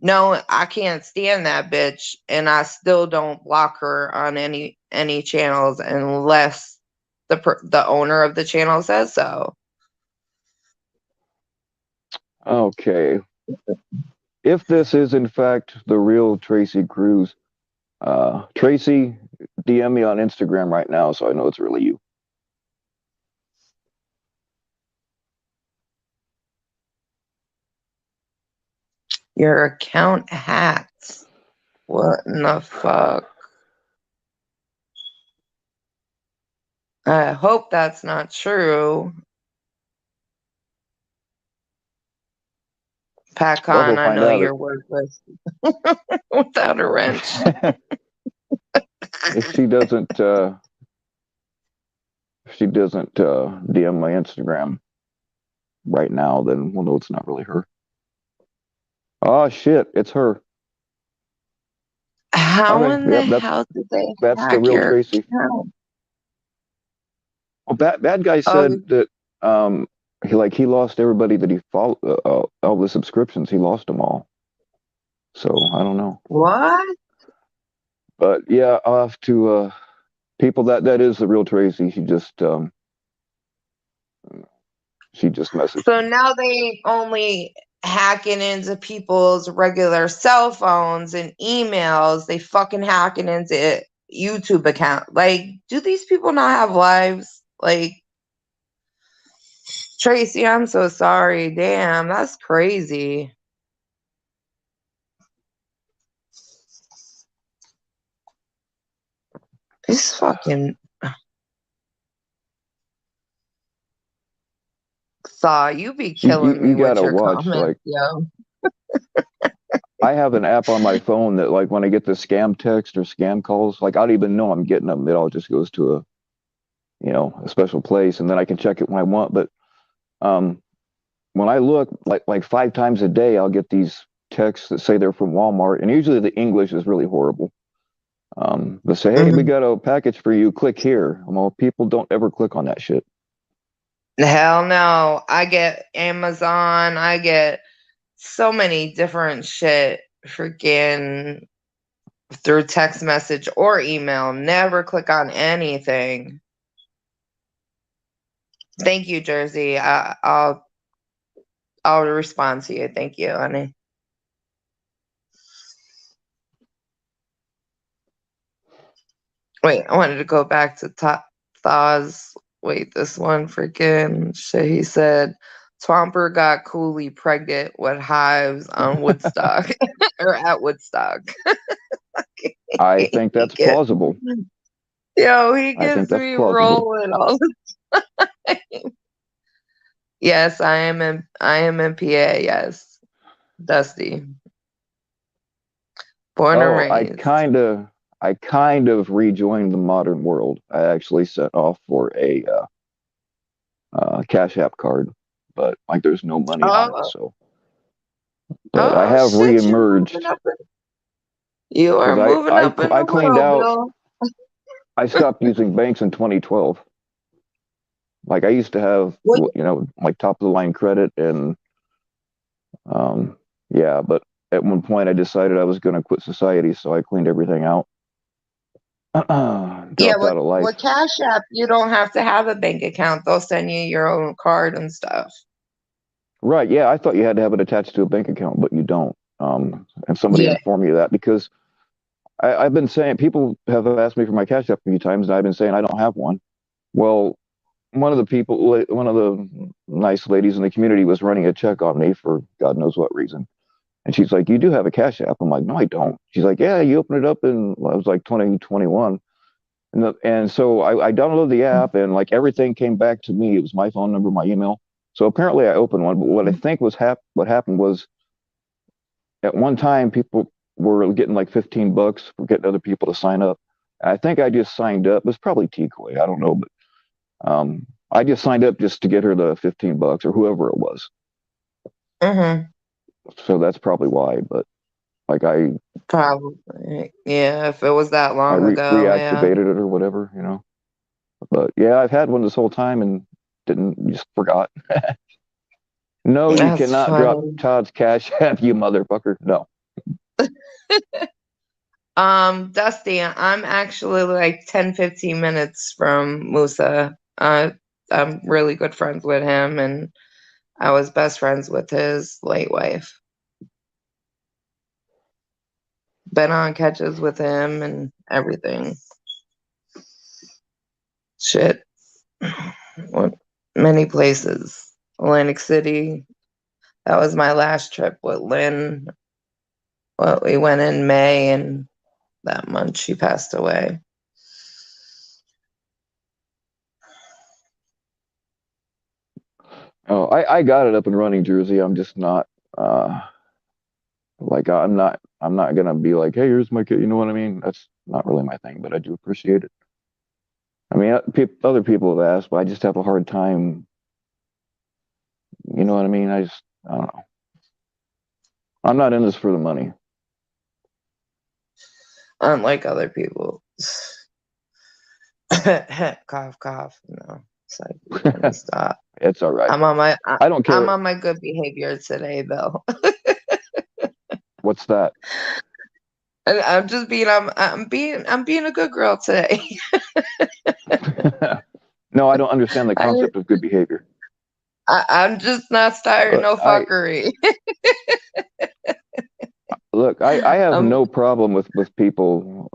no, I can't stand that bitch, and I still don't block her on any channels unless the owner of the channel says so. Okay. If this is in fact the real Tracy Cruz, Tracy, DM me on Instagram right now so I know it's really you. Your account hacked. What in the fuck? I hope that's not true. Pat Well, Khan, he'll I find know out you're worthless without a wrench. if she doesn't DM my Instagram right now, then we'll know it's not really her. Oh shit, it's her. How Okay, in the yep, hell did they that's the hack real your Tracy. account? Well, bad guy Oh, said that he lost everybody that he followed, all the subscriptions. He lost them all. So I don't know. what? But yeah, I'll have to people that is the real Tracy. She just messaged So me. now they only hacking into people's regular cell phones and emails. They fucking hacking into YouTube account. Like, do these people not have lives? Like, Tracy, I'm so sorry. Damn, that's crazy. It's fucking Saw you be killing You me with gotta your watch. comments, Like yo. I have an app on my phone that like when I get the scam text or scam calls, like I don't even know I'm getting them. It all just goes to a special place, and then I can check it when I want. But um, when I look like 5 times a day, I'll get these texts that say they're from Walmart, and usually the English is really horrible. They say, "Hey, we Mhm. got a package for you. Click here." Well, people don't ever click on that shit. Hell no. I get Amazon. I get so many different shit freaking through text message or email. Never click on anything. Thank you, Jersey. I'll respond to you. Thank you, honey. Wait, I wanted to go back to Thaw's. Wait, this one freaking shit. He said Twomper got Cooley pregnant with hives on Woodstock or at Woodstock. I think He that's get plausible. Yo, he I think gets that's me plausible. rolling all the time. Yes, I am in PA, yes. Dusty. Born and Oh, raised. I kind of rejoined the modern world. I actually set off for a Cash App card, but like there's no money on it. Oh, So, but I oh have shit, reemerged you are because moving up in I the cleaned world, out. Bill. I stopped using banks in 2012. Like I used to have, What like top of the line credit and um, yeah. But at one point, I decided I was going to quit society, so I cleaned everything out. Yeah, dropped out of with life. Cash App, you don't have to have a bank account. They'll send you your own card and stuff. Right. Yeah, I thought you had to have it attached to a bank account, but you don't. And somebody Yeah. informed me of that because I've been saying people have asked me for my Cash App a few times, and I've been saying I don't have one. Well, one of the nice ladies in the community was running a check on me for God knows what reason. And she's like, "You do have a Cash App?" I'm like, "No, I don't." She's like, "Yeah, you opened it up in, well, it was like 2021." And so I downloaded the app and like everything came back to me. It was my phone number, my email. So apparently I opened one. But what I think what happened was at one time people were getting like 15 bucks for getting other people to sign up. I think I just signed up. It was probably Decoy. I don't know, but I just signed up just to get her the 15 bucks or whoever it was. Mm-hmm. So that's probably why. But like Probably. Yeah, if it was that I long ago, yeah. reactivated it or whatever, you know. But yeah, I've had one this whole time and didn't just forgot. No, you That's cannot drop funny. Todd's Cash App, you motherfucker. No. Dusty, I'm actually like 10, 15 minutes from Musa. I'm really good friends with him, and I was best friends with his late wife. Been on catches with him and everything. Shit. What many places. Atlantic City. That was my last trip with Lynn. Well, we went in May, and that month she passed away. Oh, I got it up and running, Jersey. I'm just not like I'm not gonna be like, hey, here's my kid. You know what I mean? That's not really my thing, but I do appreciate it. I mean, other people have asked, but I just have a hard time. You know what I mean? I don't know. I'm not in this for the money. Unlike other people. Cough, cough. No, it's like, let me stop. It's all right. I'm on my I don't I'm care. on my good behavior today, Bill. What's that? And I'm being a good girl today. No, I don't understand the I, concept of good behavior. I'm just not starting Look, no fuckery. I have Um, no problem with people.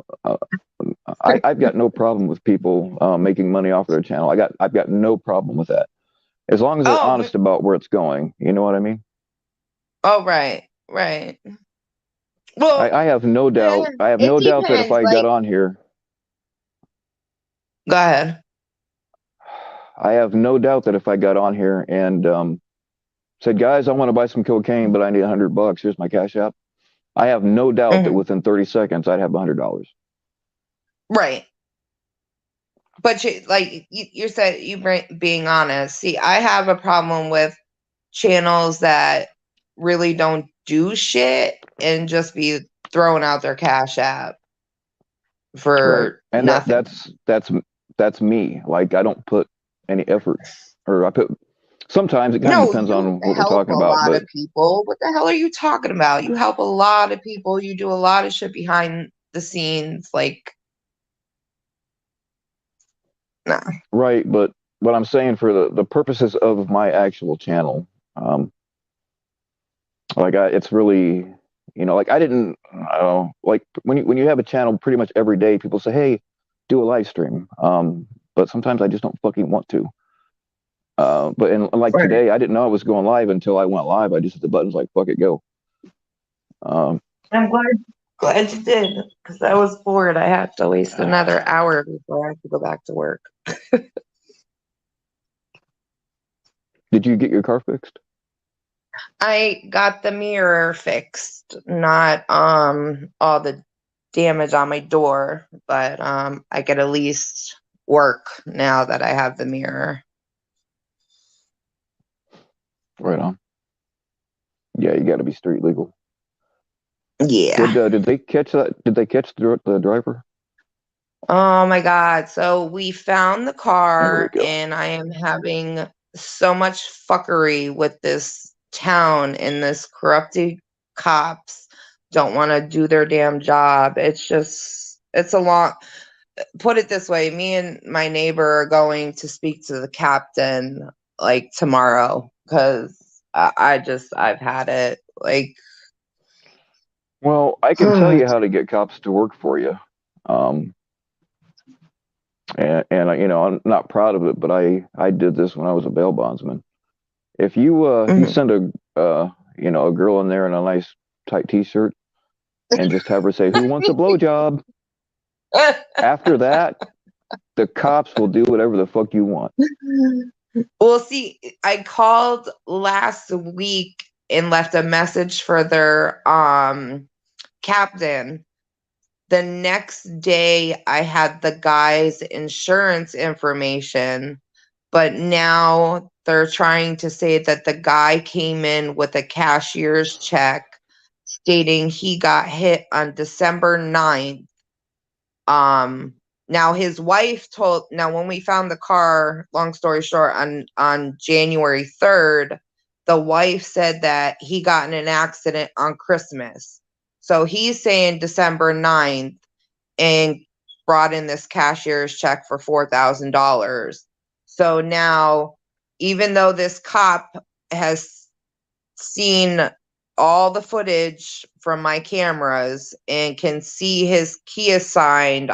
I've got no problem with people making money off their channel. I've got no problem with that as long as they're oh, honest about where it's going. You know what I mean? oh, right, right. Well, I have no doubt. I have it no doubt that if depends. I got Like, on here, go ahead. I have no doubt that if I got on here and said, guys, I want to buy some cocaine, but I need $100. Here's my cash app. I have no doubt that Hmm. within 30 seconds I'd have $100. Right. But you said being honest. See, I have a problem with channels that really don't do shit and just be throwing out their cash app Right. for And nothing. that's me. Like I don't put any effort or I put sometimes it kind of No, depends you on what we're help talking a about, lot but of people. What the hell are you talking about? You help a lot of people. You do a lot of shit behind the scenes. Like, nah. right, but what I'm saying for the purposes of my actual channel, um it's really, you know, like I didn't like when you have a channel pretty much every day people say, "Hey, do a live stream." But sometimes I just don't fucking want to. But like Right. today, I didn't know I was going live until I went live. I just hit the buttons like, fuck it, go. Um, I'm glad you did because I was bored. I had to waste another hour before I have to go back to work. did you get your car fixed? I got the mirror fixed, not all the damage on my door, but I could at least work now that I have the mirror. Right on. Yeah, you got to be street legal. Yeah. Did they catch that? Did they catch the driver? Oh my God. So we found the There we car, go. and I am having so much fuckery with this town and this corrupted cops don't want to do their damn job. It's a long. put it this way, me and my neighbor are going to speak to the captain like tomorrow because I've had it. Like, Well, I can tell you how to get cops to work for you. Um, and I'm not proud of it, but I did this when I was a bail bondsman. If you mhm. send a girl in there in a nice tight t-shirt and just have her say, "Who wants a blowjob?" After that, the cops will do whatever the fuck you want. Well, see, I called last week and left a message for their captain. The next day I had the guy's insurance information, but now they're trying to say that the guy came in with a cashier's check stating he got hit on December 9th. Um, Now his wife told, now when we found the car, long story short, on January 3rd, the wife said that he got in an accident on Christmas. So he's saying December 9th and brought in this cashier's check for $4,000. So now, even though this cop has seen all the footage from my cameras and can see his Kia sign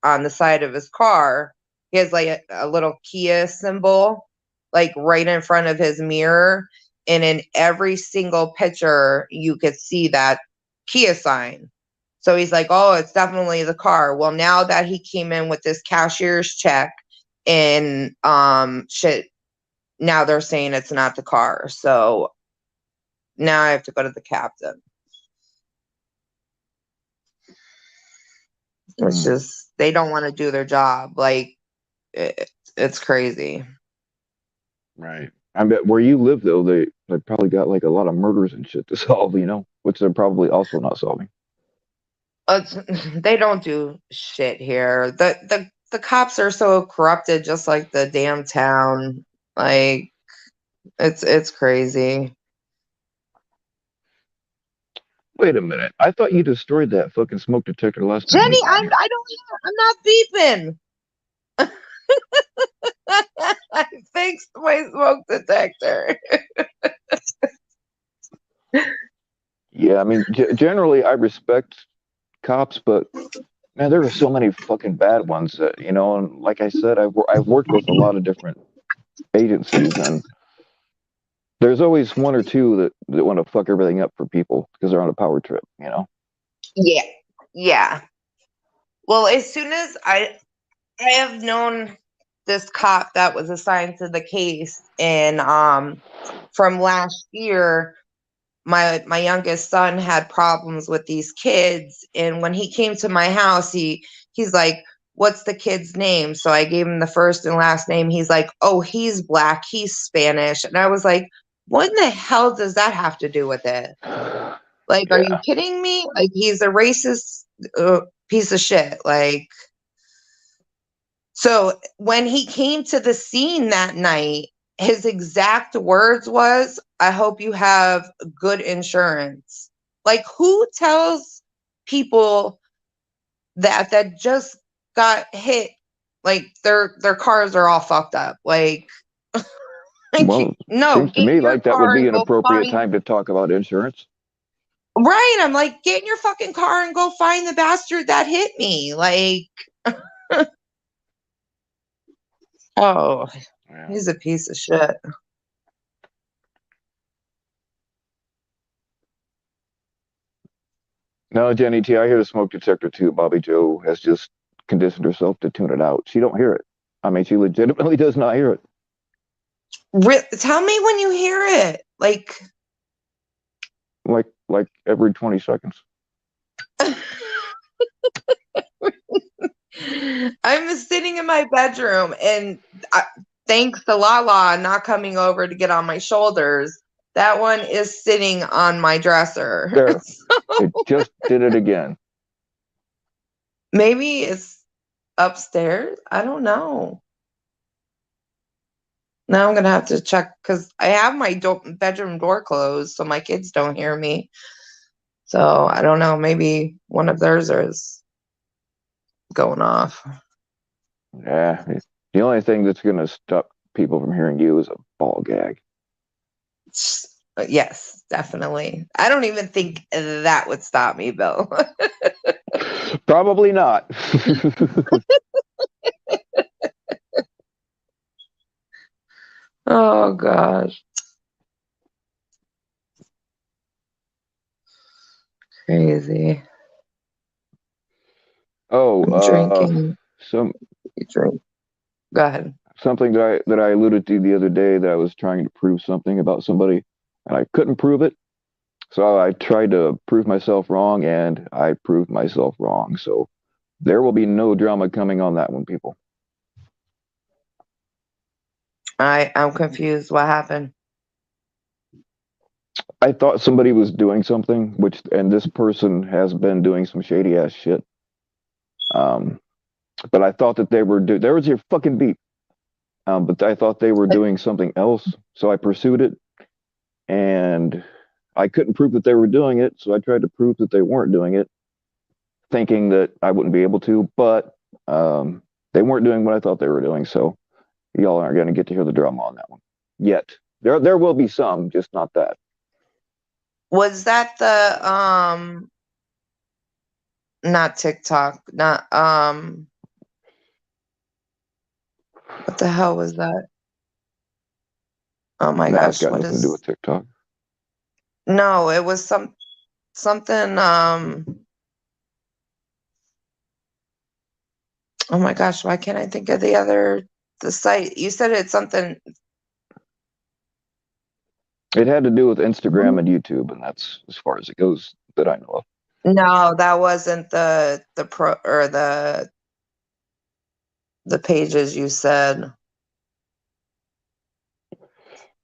on the side of his car, he has like a little Kia symbol like right in front of his mirror. And in every single picture, you could see that Kia sign. So he's like, oh, it's definitely the car. Well, now that he came in with this cashier's check and shit, now they're saying it's not the car. So now I have to go to the captain. It's Mm, just they don't want to do their job. Like it's crazy. right. I bet where you live though, they probably got like a lot of murders and shit to solve, which they're probably also not solving. It's, they don't do shit here. The cops are so corrupted, just like the damn town. Like it's crazy. Wait a minute. I thought you destroyed that fucking smoke detector last time we Jenny, were in here. I don't I'm not beeping. I fixed my smoke detector. Yeah, I mean, generally I respect cops, but man, there are so many fucking bad ones that. And like I said, I've worked with a lot of different agencies, and there's always one or two that want to fuck everything up for people because they're on a power trip. Yeah. Yeah. Well, as soon as I have known this cop that was assigned to the case, and from last year, my youngest son had problems with these kids, and when he came to my house, he's like, "What's the kid's name?" So I gave him the first and last name. He's like, "Oh, he's black, he's Spanish," and I was like, "What in the hell does that have to do with it? Like, are you Yeah. kidding me? Like, he's a racist piece of shit." Like, so when he came to the scene that night, his exact words was, "I hope you have good insurance." Like, who tells people that just got hit, like their cars are all fucked up? Like, Well, no, seems to get in me your like that would car be and an go appropriate find. time to talk about insurance. Right, I'm like, get in your fucking car and go find the bastard that hit me. Like, oh, Yeah. he's a piece of shit. No, Jenny T, I hear the smoke detector too. Bobby Joe has just conditioned herself to tune it out. She don't hear it. I mean, she legitimately does not hear it. Tell me when you hear it. Like, Like every 20 seconds. I'm sitting in my bedroom, and I, thanks to Lala not coming over to get on my shoulders, that one is sitting on my dresser. There, it just did it again. Maybe it's upstairs. I don't know. Now I'm gonna have to check because I have my bedroom door closed so my kids don't hear me. So I don't know. Maybe one of theirs is going off. Yeah, the only thing that's gonna stop people from hearing you is a ball gag. Yes, definitely. I don't even think that would stop me, Bill. Probably not. Oh gosh, crazy. Oh, I'm drinking. some You drink. Go ahead. something that I alluded to the other day that I was trying to prove something about somebody and I couldn't prove it. So I tried to prove myself wrong and I proved myself wrong. So there will be no drama coming on that one, people. I'm confused. What happened? I thought somebody was doing something, and this person has been doing some shady ass shit. Um, but I thought that there was your fucking beep. But I thought they were doing something else. So I pursued it and I couldn't prove that they were doing it. So I tried to prove that they weren't doing it, thinking that I wouldn't be able to, but they weren't doing what I thought they were doing. So y'all aren't going to get to hear the drama on that one yet. There will be some, just not that. Was that the not TikTok, not what the hell was that? Oh my Nah, it's gosh, got what nothing to do is with TikTok. no, it was something oh my gosh, why can't I think of the site? You said it's something. It had to do with Instagram and YouTube, and that's as far as it goes that I know of. No, that wasn't the pro or the pages you said.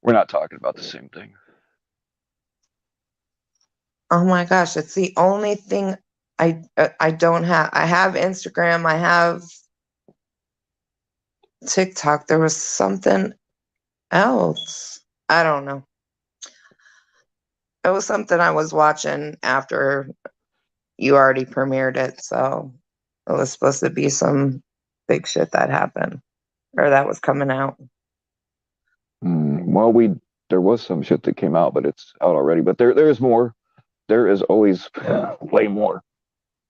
We're not talking about the same thing. Oh my gosh, it's the only thing I don't have. I have Instagram, I have TikTok. There was something else. I don't know. It was something I was watching after you already premiered it, so it was supposed to be some big shit that happened or that was coming out. Well, there was some shit that came out, but it's out already. But there's more. There is always way more.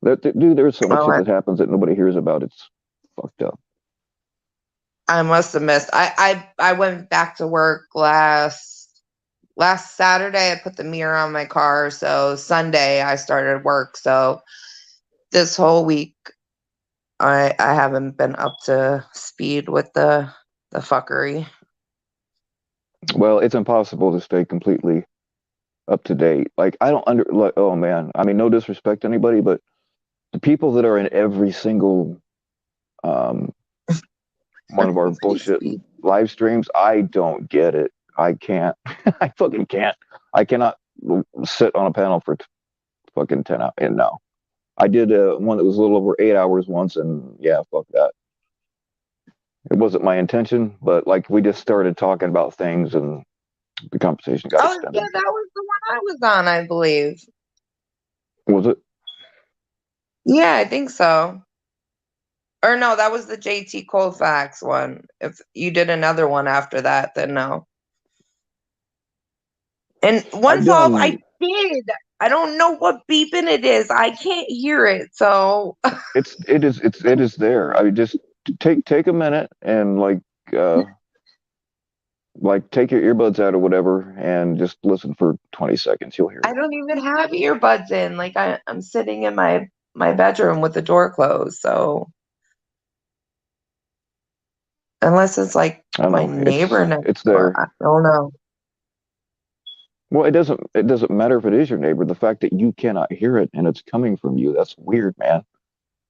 Dude, there's so much Oh, shit that happens that nobody hears about. It's fucked up. I must have missed. I went back to work last Saturday. I put the mirror on my car, so Sunday I started work. So this whole week I haven't been up to speed with the fuckery. Well, it's impossible to stay completely up to date. Like I don't like. Oh man, I mean, no disrespect to anybody, but the people that are in every single um, one of our Free bullshit speed. live streams, I don't get it. I can't. I fucking can't. I cannot sit on a panel for fucking 10 hours. And no, I did one that was a little over 8 hours once, and yeah, fuck that. It wasn't my intention, but like we just started talking about things, and the conversation got Oh yeah, extended. that was the one I was on, I believe. Was it? Yeah, I think so. Or no, that was the JT Colfax one. If you did another one after that, then no. And I've 112, I done. did. I don't know what beeping it is. I can't hear it. So It is there. I mean, just take a minute and uh take your earbuds out or whatever and just listen for 20 seconds. You'll hear I it. don't even have earbuds in. Like I'm sitting in my bedroom with the door closed. So unless it's like I don't my know. neighbor next It's door, there. I don't know. Well, it doesn't matter if it is your neighbor. The fact that you cannot hear it and it's coming from you, that's weird, man.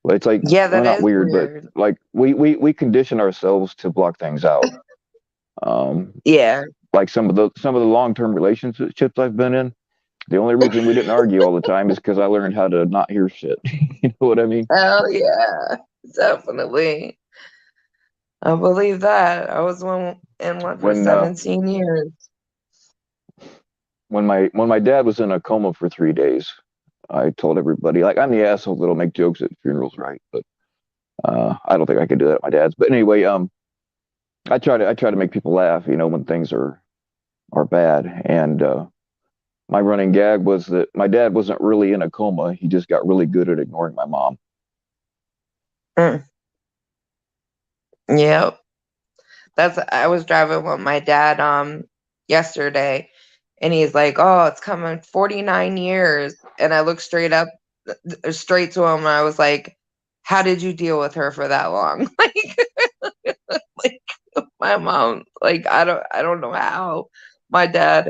Well, it's like, Yeah, well, that not is weird, but weird. like we condition ourselves to block things out. Um, Yeah. like some of the long-term relationships I've been in, the only reason we didn't argue all the time is because I learned how to not hear shit. You know what I mean? Hell yeah. Definitely. I believe that. I was in one for When 17 years. when my dad was in a coma for 3 days, I told everybody like I'm the asshole that'll make jokes at funerals, right? But I don't think I could do that at my dad's. But anyway, I try to make people laugh, when things are bad. And my running gag was that my dad wasn't really in a coma. He just got really good at ignoring my mom. Mm, yep. I was driving with my dad yesterday, and he's like, "Oh, it's coming 49 years." And I looked straight to him, and I was like, "How did you deal with her for that long?" Like my mom, like I don't know how. My dad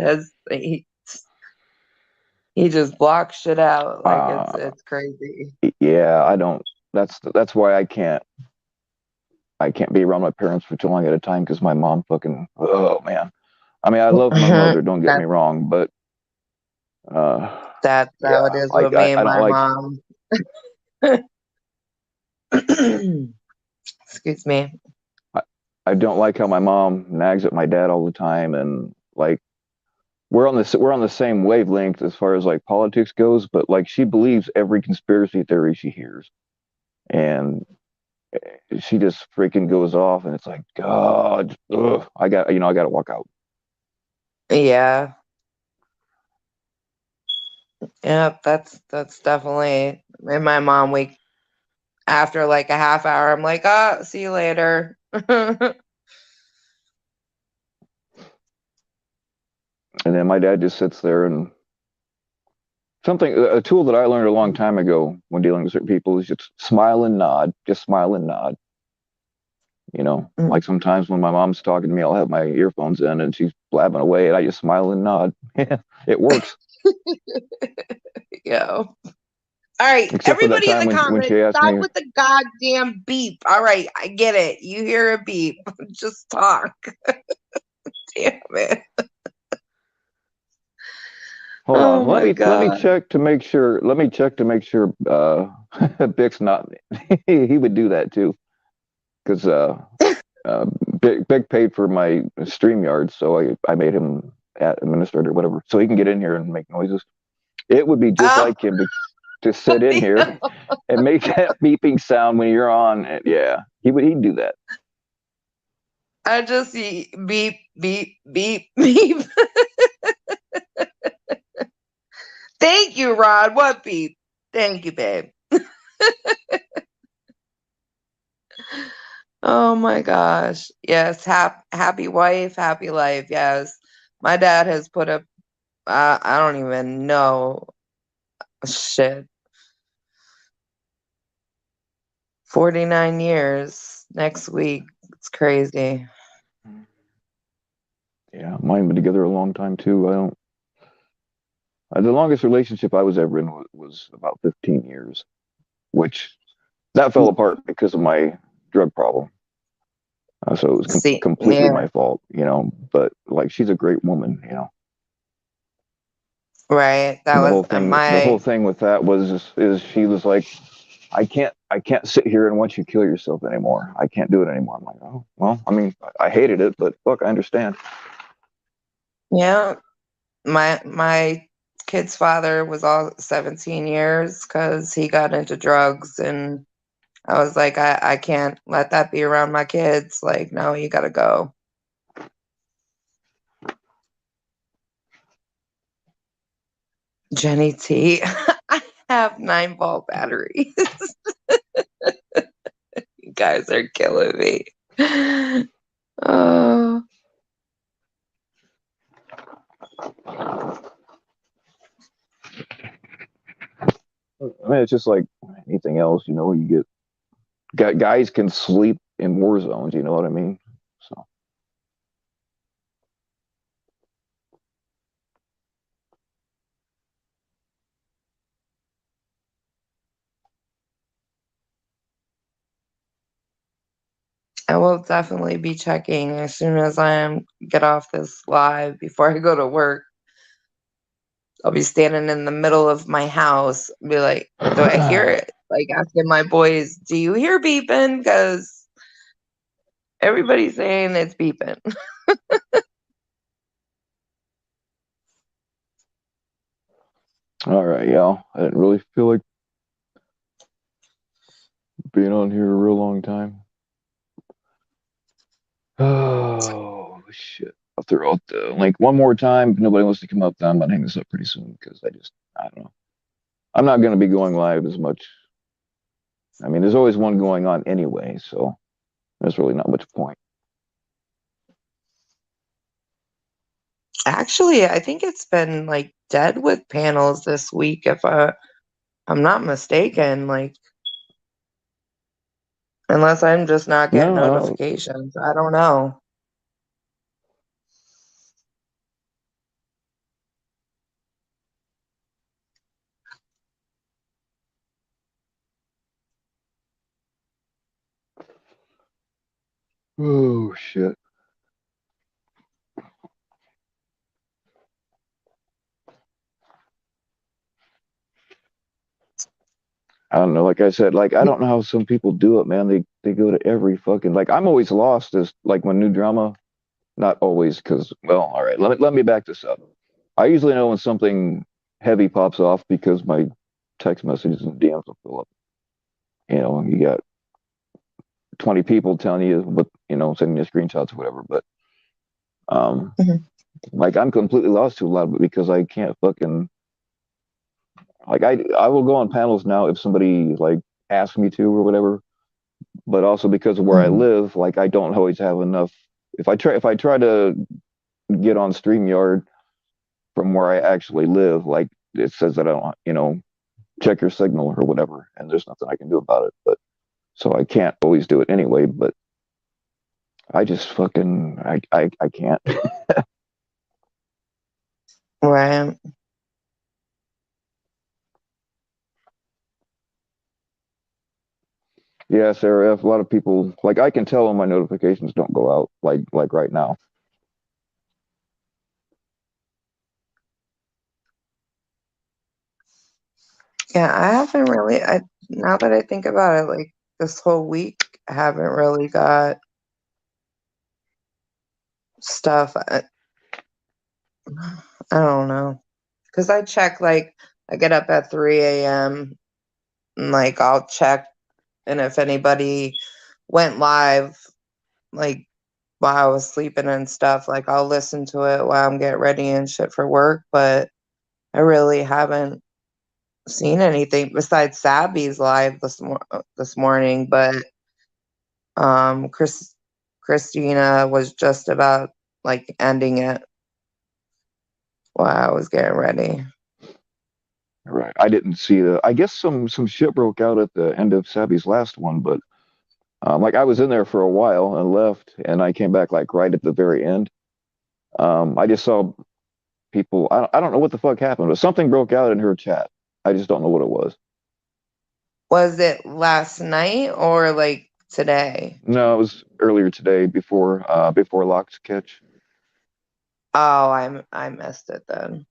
he just blocks shit out. Like Uh, it's crazy. yeah, I don't. That's why I can't be around my parents for too long at a time because my mom fucking. Oh man. I mean, I love my mother. Don't get me That wrong, but uh, that's how yeah, it is like with me and I don't my like. mom. Excuse me. I, I don't like how my mom nags at my dad all the time, and like we're on the same wavelength as far as like politics goes, but like she believes every conspiracy theory she hears, and she just freaking goes off, and it's like God, ugh, I got to walk out. Yeah. Yep, that's definitely and my mom we after like a half hour I'm like, "Oh, see you later." And then my dad just sits there and something a tool that I learned a long time ago when dealing with certain people is just smile and nod, just smile and nod. Like sometimes when my mom's talking to me, I'll have my earphones in and she's blabbing away, and I just smile and nod. Yeah, it works. Yeah. All right, Except for that everybody in time the when comments, she asked stop me, with the goddamn beep. All right, I get it. You hear a beep. Just talk. Damn it. "Hold Oh on, let my me let me god. check to make sure. Let me check to make sure." Bix not. He would do that too because uh, Big paid for my StreamYard, so I made him administrator, whatever, so he can get in here and make noises. It would be just Oh, like him to sit in here and make that beeping sound when you're on. And yeah, he'd do that. I just see beep, beep, beep, beep. Thank you, Rod. What beep? Thank you, babe. Oh my gosh. Yes, happy wife, happy life. Yes. My dad has put up I don't even know shit. 49 years next week. It's crazy. Yeah, mine been together a long time too. I don't. The longest relationship I was ever in was about 15 years, which that fell apart because of my drug problem. So it was See, completely yeah, my fault, But like, she's a great woman. right. That And the was whole thing, the whole my thing with that is she was like, I can't sit here and watch you kill yourself anymore. I can't do it anymore. I'm like, oh well, I mean, I hated it, but look, I understand. yeah. My kid's father was all 17 years because he got into drugs, and I was like, I can't let that be around my kids. Like, no, you gotta go. Jenny T. I have 9-volt batteries. You guys are killing me. Oh, I mean, it's just like anything else, you guys can sleep in war zones, you know what I mean? So I will definitely be checking as soon as get off this live before I go to work. I'll be standing in the middle of my house, be like, "Do I hear it?" Like asking my boys, "Do you hear beeping?" Because everybody's saying it's beeping. all right, y'all. I didn't really feel like being on here a real long time. Oh shit! I'll throw out the link one more time. If nobody wants to come up, then I'm gonna hang this up pretty soon because I don't know. I'm not gonna be going live as much. I mean, there's always one going on anyway, so there's really not much point. Actually, I think it's been like dead with panels this week, if I'm not mistaken. Like, unless I'm just not getting No, notifications. I don't know. oh shit! I don't know. Like I said, like I don't know how some people do it, man. They go to every fucking like I'm always lost as like when new drama. Not always, because well, all right. Let me back this up. I usually know when something heavy pops off because my text messages and DMs will fill up. You know, you got 20 people telling you what sending you screenshots or whatever. But um, Mhm. like I'm completely lost to a lot of it because I can't fucking like I will go on panels now if somebody like asks me to or whatever. But also because of where I Mhm. live, like I don't always have enough. If I try to get on StreamYard from where I actually live, like it says that I don't, check your signal or whatever, and there's nothing I can do about it. But so I can't always do it anyway. But I just fucking I can't. Right. Yeah, Sarah, if a lot of people like I can tell when my notifications don't go out, like right now. Yeah, I haven't really. I Now that I think about it, like this whole week, I haven't really got stuff. I don't know, because I check like I get up at 3 a.m. and like I'll check, and if anybody went live, like while I was sleeping and stuff, like I'll listen to it while I'm getting ready and shit for work. But I really haven't seen anything besides Sabby's live this morning. But Christina was just about like ending it while I was getting ready. Right. I didn't see the. I guess some shit broke out at the end of Sabby's last one, but like I was in there for a while and left, and I came back like right at the very end. I just saw people. I don't know what the fuck happened, but something broke out in her chat. I just don't know what it was. Was it last night or like today? No, it was earlier today before Locke's catch. Oh, I missed it then.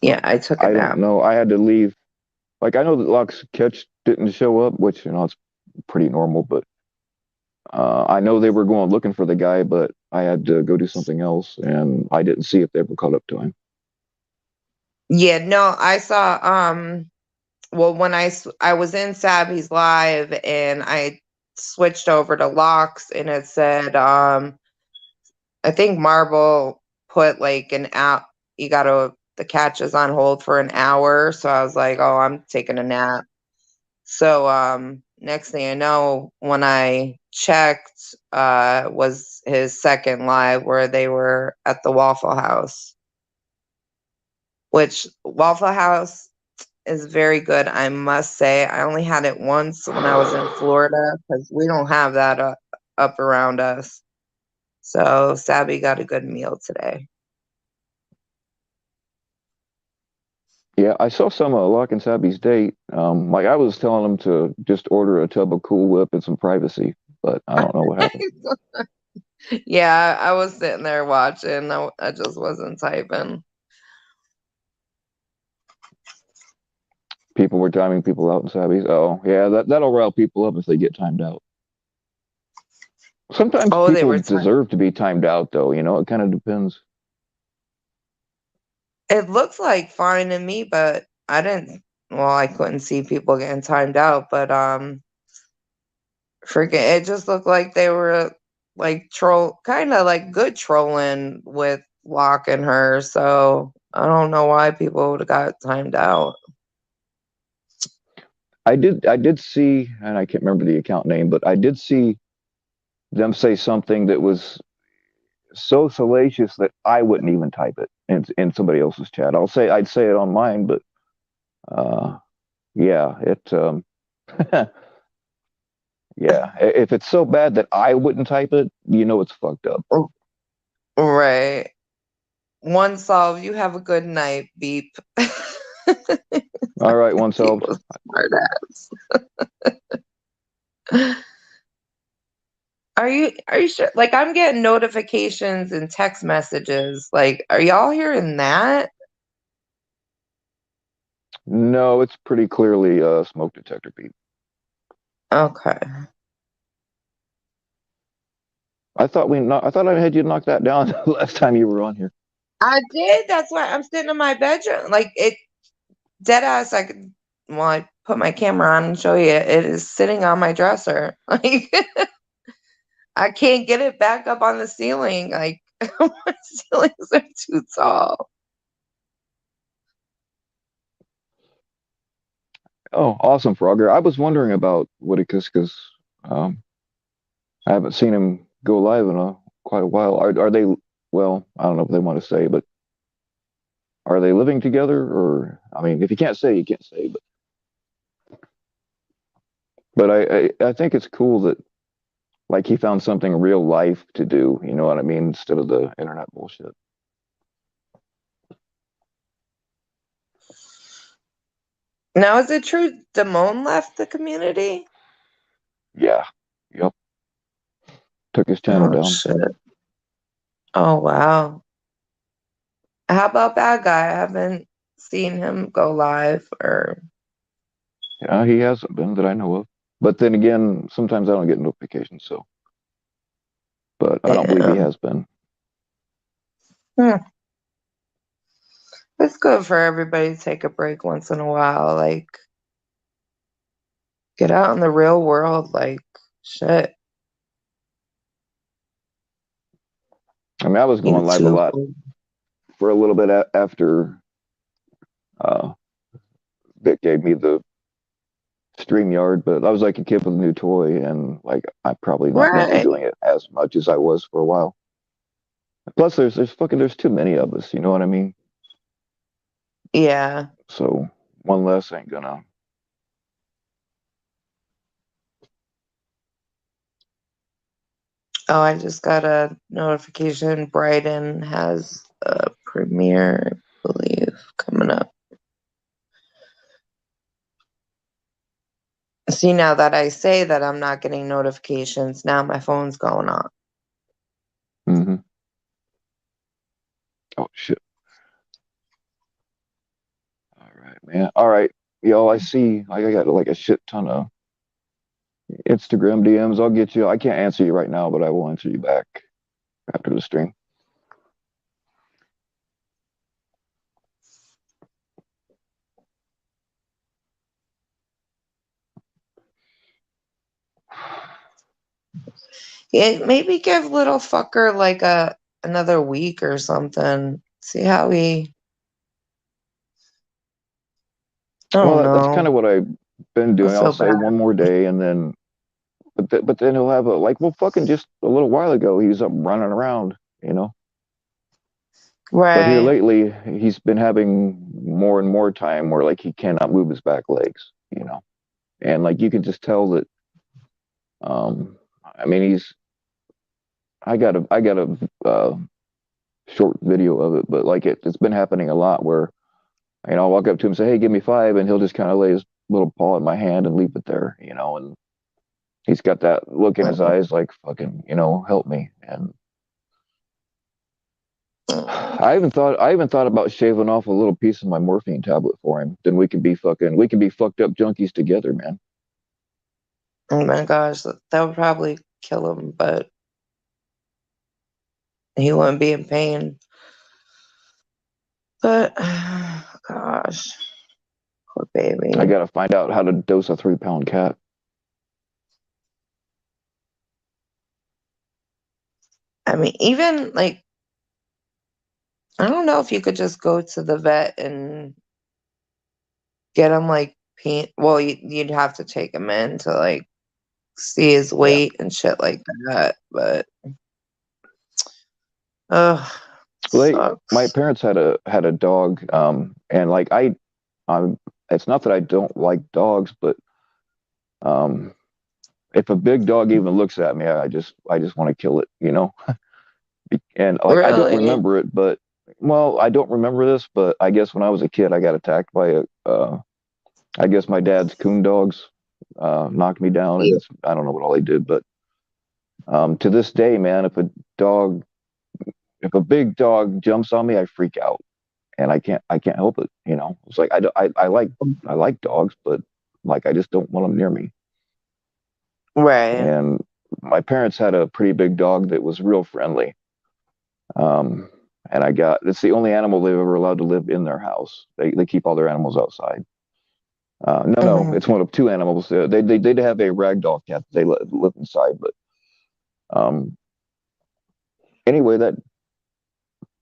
Yeah, I took a I don't nap. know. I had to leave. Like I know that Locke's catch didn't show up, which it's pretty normal, but I know they were going looking for the guy, but I had to go do something else, and I didn't see if they ever caught up to him. Yeah, no, I saw well when I was in Savvy's live and I switched over to locks and it said I think Marble put like an out you gotta the catch is on hold for an hour. So I was like, oh, I'm taking a nap. So next thing I know, when I checked, was his second live where they were at the Waffle House, which Waffle House is very good, I must say. I only had it once when I was in Florida because we don't have that up around us. So Sabby got a good meal today. Yeah, I saw some of Locke and Sabby's date. Like I was telling them to just order a tub of Cool Whip and some privacy, but I don't know what happened. Yeah, I was sitting there watching. I just wasn't typing. People were timing people out in Sabby's. Oh, yeah, that'll rile people up if they get timed out. Sometimes Oh, they people were. deserve to be timed out, though. It kind of depends. It looks like fine to me, but I didn't. well, I couldn't see people getting timed out, but freaking it just looked like they were like troll kind of like good trolling with locking her. So I don't know why people would have got timed out. I did see, and I can't remember the account name, but I did see them say something that was so salacious that I wouldn't even type it in somebody else's chat. I'd say it on mine, but uh, yeah, yeah. If it's so bad that I wouldn't type it, you know it's fucked up. Right. One solved. You have a good night. Beep. All right, one solved. People smart ass. Are you sure? Like I'm getting notifications and text messages. Like, are y'all hearing that? No, it's pretty clearly smoke detector beep. Okay. I thought I had you knock that down the last time you were on here. I did. That's why I'm sitting in my bedroom. Like it dead ass. I could well, I put my camera on and show you. It is sitting on my dresser. Like I can't get it back up on the ceiling. Like my ceilings are too tall. Oh, awesome, Frogger. I was wondering about Woodicus because um, I haven't seen him go live in quite a while. Are they? Well, I don't know if they want to say, but are they living together? Or I mean, if you can't say, you can't say. But I think it's cool that like he found something real life to do. You know what I mean? Instead of the internet bullshit. Now is it true Damone left the community? Yeah. Yep. Took his channel Oh down. shit. Oh wow. How about Bad Guy? I haven't seen him go live or Yeah, he hasn't been that I know of. But then again, sometimes I don't get notifications, so. But I don't believe he yeah. has been. Hmm. It's good for everybody to take a break once in a while. Like get out in the real world. Like shit. I mean, I was going live a YouTube. lot for a little bit after uh, Vic gave me the StreamYard, but I was like a kid with a new toy, and like I'm probably not going to be Right. doing it as much as I was for a while. Plus, there's too many of us. You know what I mean? Yeah. So one less ain't gonna. Oh, I just got a notification. Brighton has a premiere, I believe, coming up. See, now that I say that I'm not getting notifications, now my phone's going off. Hmm. Oh shit! All right, man. All right, yo. I see. Like I got like a shit ton of Instagram DMs. I'll get you. I can't answer you right now, but I will answer you back after the stream. Yeah, maybe give little fucker like another week or something. See how he. I don't Well, that's kind know. of what I've been I doing. I'll feel say bad. one more day, and then but then he'll have a like. Well, fucking just a little while ago, he was up running around. You know. But here Right. lately, he's been having more and more time where like he cannot move his back legs, you know, and like you can just tell that. I mean, I got a short video of it, but like it's been happening a lot where I'll walk up to him and say, "Hey, give me five," and he'll just kind of lay his little paw in my hand and leave it there, you know, and he's got that look in his eyes like fucking, help me. And I even thought about shaving off a little piece of my morphine tablet for him. Then we can be fucked up junkies together, man. Oh my gosh, that would probably kill him, but he wouldn't be in pain. But gosh, Poor baby. I gotta find out how to dose a 3 pound cat. I mean, even like, I don't know if you could just go to the vet and get him like paint. Well, you'd have to take him in to like see his Yeah. weight and shit like that. But, ugh, Well, my sucks. parents had a dog, and like I'm. It's not that I don't like dogs, but um, if a big dog even looks at me, I just want to kill it, you know. And like I don't Really? remember it, but well, I don't remember this, but I guess when I was a kid, I got attacked by a. I guess my dad's coon dogs knocked me down, and Yeah. it's I don't know what all they did, but to this day, man, dog, if a big dog jumps on me, I freak out, and I can't help it. You know, it's like I like dogs, but like I just don't want them near me. Right. And my parents had a pretty big dog that was real friendly. Um, and it's the only animal they've ever allowed to live in their house. They keep all their animals outside. No, Mhm. it's one of two animals. They did have a ragdoll cat that they live inside, but um, anyway, that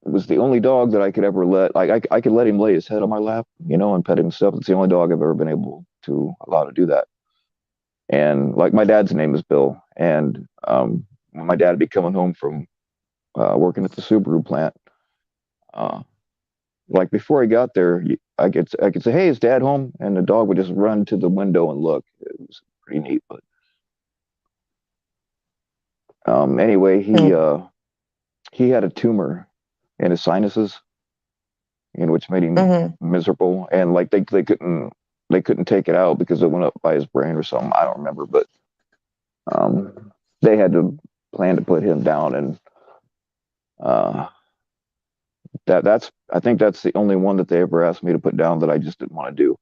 was the only dog that I could ever let. Like I could let him lay his head on my lap, you know, and pet himself. It's the only dog I've ever been able to allow to do that. And like my dad's name is Bill, and when my dad would be coming home from working at the Subaru plant, uh, like before he got there, I could say, "Hey, is Dad home?" And the dog would just run to the window and look. It was pretty neat. But anyway, he had a tumor in his sinuses, which made him Mhm. miserable. And like they couldn't take it out because it went up by his brain or something. I don't remember, but they had to plan to put him down, and uh, that's I think that's the only one that they ever asked me to put down that I just didn't want to do.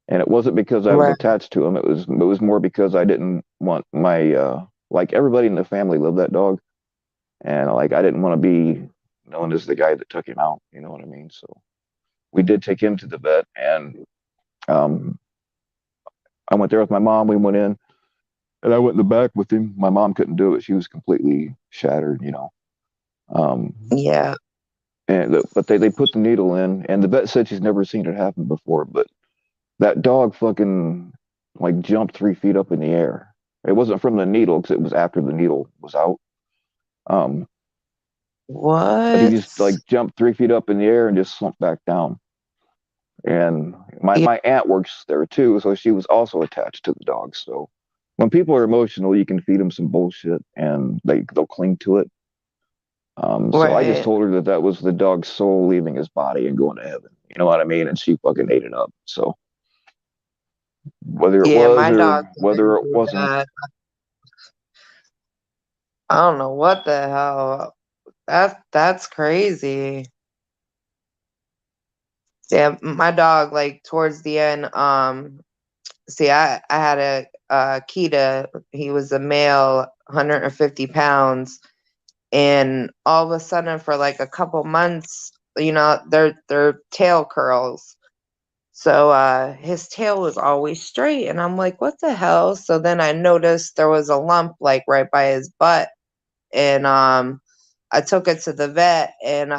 And it wasn't because I was Right. attached to him. It was more because I didn't want my like everybody in the family loved that dog, and like I didn't want to be known as the guy that took him out. You know what I mean? So we did take him to the vet, and um, I went there with my mom. We went in, and I went in the back with him. My mom couldn't do it; she was completely shattered. You know. Yeah. But they put the needle in, and the vet said she's never seen it happen before. But that dog fucking like jumped 3 feet up in the air. It wasn't from the needle because it was after the needle was out. Um, but he What? just like jumped 3 feet up in the air and just slumped back down. And Yeah. my aunt works there too, so she was also attached to the dog. So when people are emotional, you can feed them some bullshit and they'll cling to it. So I just Right. told her that that was the dog's soul leaving his body and going to heaven. You know what I mean? And she fucking ate it up. So whether it Yeah, was my or dog whether didn't it do wasn't, that. I don't know what the hell. That's crazy. Yeah, my dog, like towards the end, see, I had a Akita. He was a male, 150 pounds, and all of a sudden, for like a couple months, their tail curls. So his tail was always straight, and I'm like, what the hell? So then I noticed there was a lump like right by his butt, and I took it to the vet, and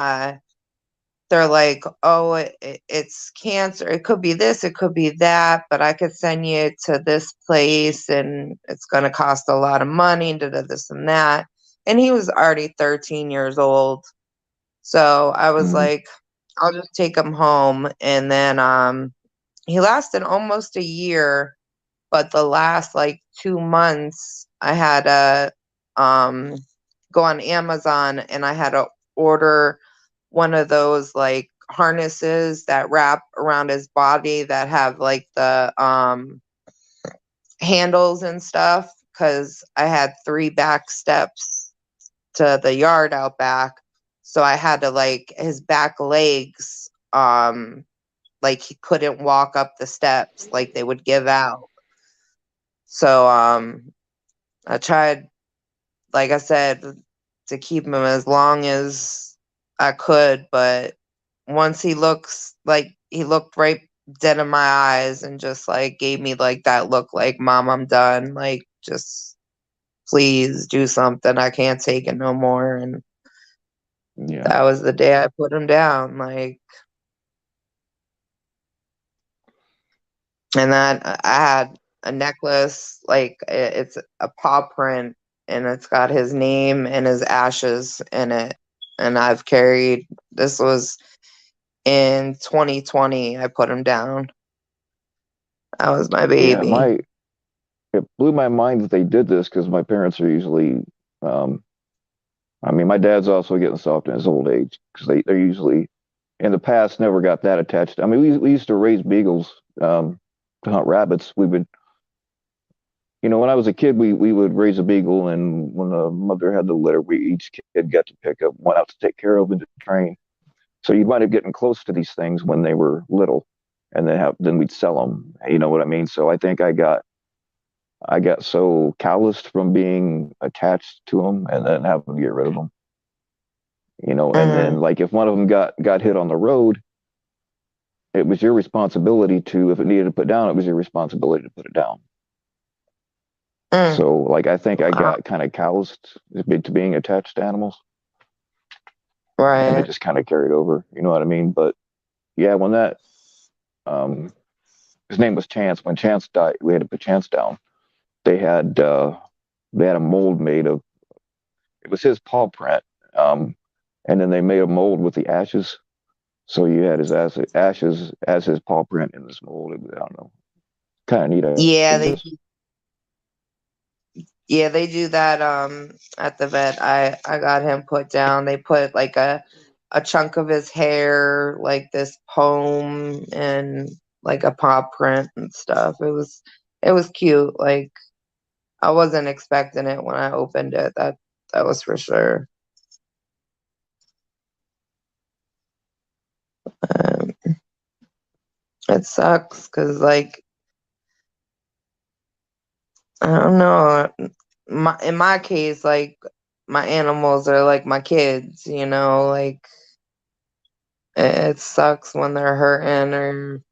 they're like, oh, it's cancer. It could be this, it could be that, but I could send you to this place and it's going to cost a lot of money, this and that. And he was already 13 years old. So I was mm, like, I'll just take him home. And then he lasted almost a year, but the last like 2 months, I had to um, go on Amazon and I had to order one of those like harnesses that wrap around his body that have like the handles and stuff because I had 3 back steps to the yard out back. So I had to like his back legs, like he couldn't walk up the steps, like they would give out. So I tried, like I said, to keep him as long as I could, but once he looked right dead in my eyes and just like gave me like that look like, "Mom, I'm done. Like, just please do something. I can't take it no more." And Yeah. that was the day I put him down. Like, and then I had a necklace, like it's a paw print, and it's got his name and his ashes in it. And I've carried, this was in 2020, I put him down. That was my Yeah. baby. It blew my mind that they did this because my parents are usually, um, I mean, my dad's also getting soft in his old age because they're usually, in the past, never got that attached. I mean, we used to raise beagles to hunt rabbits. We would, when I was a kid, we would raise a beagle, and when the mother had the litter, we each kid got to pick up one out to take care of and to train. So you might have getting close to these things when they were little, and then we'd sell them. You know what I mean? So I think I got so calloused from being attached to them and then having to get rid of them. And then Mm, like if one of them got hit on the road, it was your responsibility to, if it needed to put down, it was your responsibility to put it down. mm, So like I think I wow, got kind of calloused to being attached to animals, and it right. just kind of carried over. You know what I mean? But yeah, when that um his name was Chance. When Chance died, we had to put Chance down. They had uh they had a mold made of, it was his paw print. And then they made a mold with the ashes. So you had his ashes as his paw print in this mold. I don't know. Kind of neat, I Yeah, guess. they do that at the vet. I got him put down. They put like a chunk of his hair, like this poem and like a paw print and stuff. It was cute. Like, I wasn't expecting it when I opened it. That was for sure. Um, it sucks because, like, I don't know. In my case, like, my animals are like my kids. Like, it sucks when they're hurting or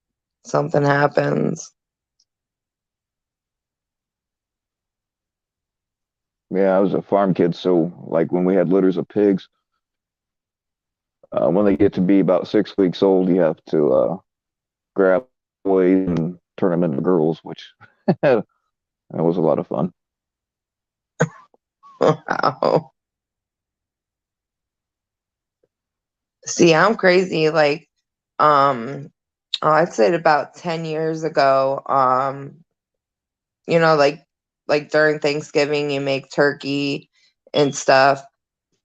something happens. Yeah, I was a farm kid, so like when we had litters of pigs, when they get to be about 6 weeks old, you have to grab boys and turn them into girls, which that was a lot of fun. Wow. See, I'm crazy. Like, um, I'd say about 10 years ago, like during Thanksgiving, you make turkey and stuff.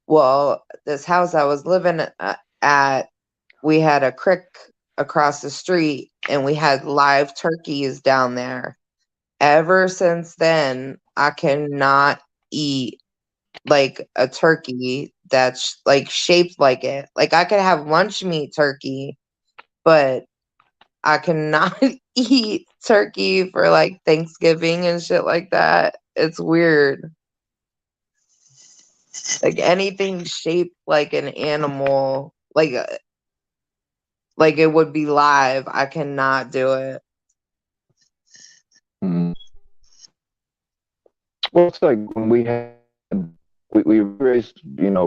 Well, this house I was living at, we had a creek across the street and we had live turkeys down there. Ever since then, I cannot eat like a turkey that's like shaped like it. Like, I could have lunch meat turkey, but I cannot eat turkey for like Thanksgiving and shit like that. It's weird. Like, anything shaped like an animal, like it would be live, I cannot do it. Mm. Well, it's like when we raised,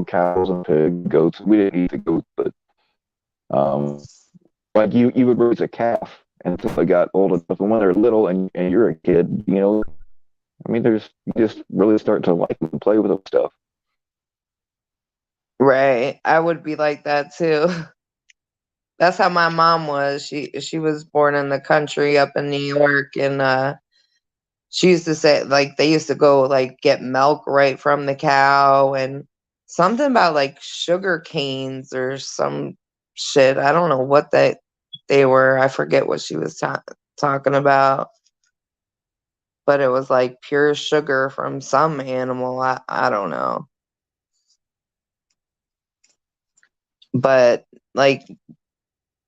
cows and pigs, goats. We didn't eat the goats, but um, like you would raise a calf until they got old enough, and when they're little and you're a kid, I mean, you just really start to like and play with them stuff. Right. I would be like that too. That's how my mom was. She was born in the country up in New York, and she used to say, like, they used to go like get milk right from the cow, and something about like sugar canes or some shit. I don't know what they were. I forget what she was talking about, but it was like pure sugar from some animal. I don't know. But like,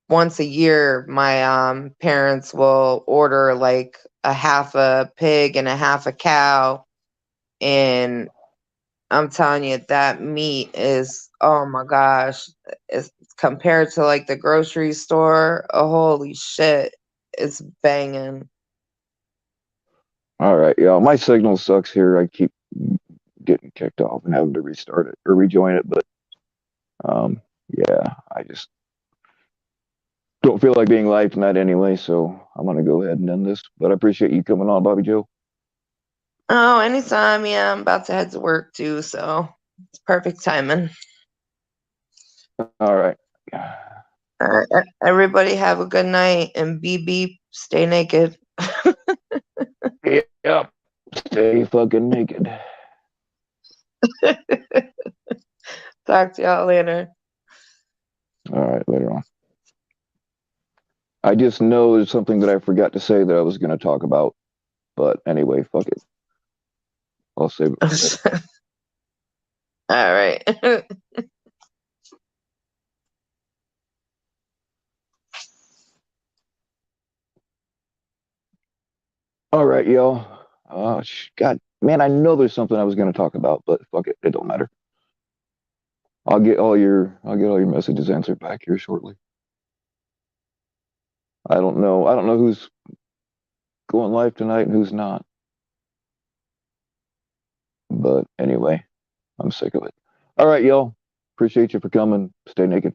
once a year, my parents will order like a half a pig and a half a cow, and I'm telling you, that meat is, oh my gosh, it's compared to like the grocery store. Oh, holy shit. it's banging. All right, yeah, my signal sucks here. I keep getting kicked off and having to restart it or rejoin it, but yeah, I just don't feel like being live tonight anyway, so I'm gonna go ahead and end this. But I appreciate you coming on, Bobby Joe. Oh, anytime. Yeah, I'm about to head to work too, so it's perfect timing. All right. All right, everybody have a good night and beep beep, stay naked. Yep. Stay fucking naked. Talk to y'all later. All right, later on. I just know there's something that I forgot to say that I was going to talk about. But anyway, fuck it. I'll save it for later. All right. All right, y'all. God, man, I know there's something I was going to talk about, but fuck it. It don't matter. I'll get all your messages answered back here shortly. I don't know who's going live tonight and who's not. But anyway, I'm sick of it. All right, y'all. Appreciate you for coming. Stay naked.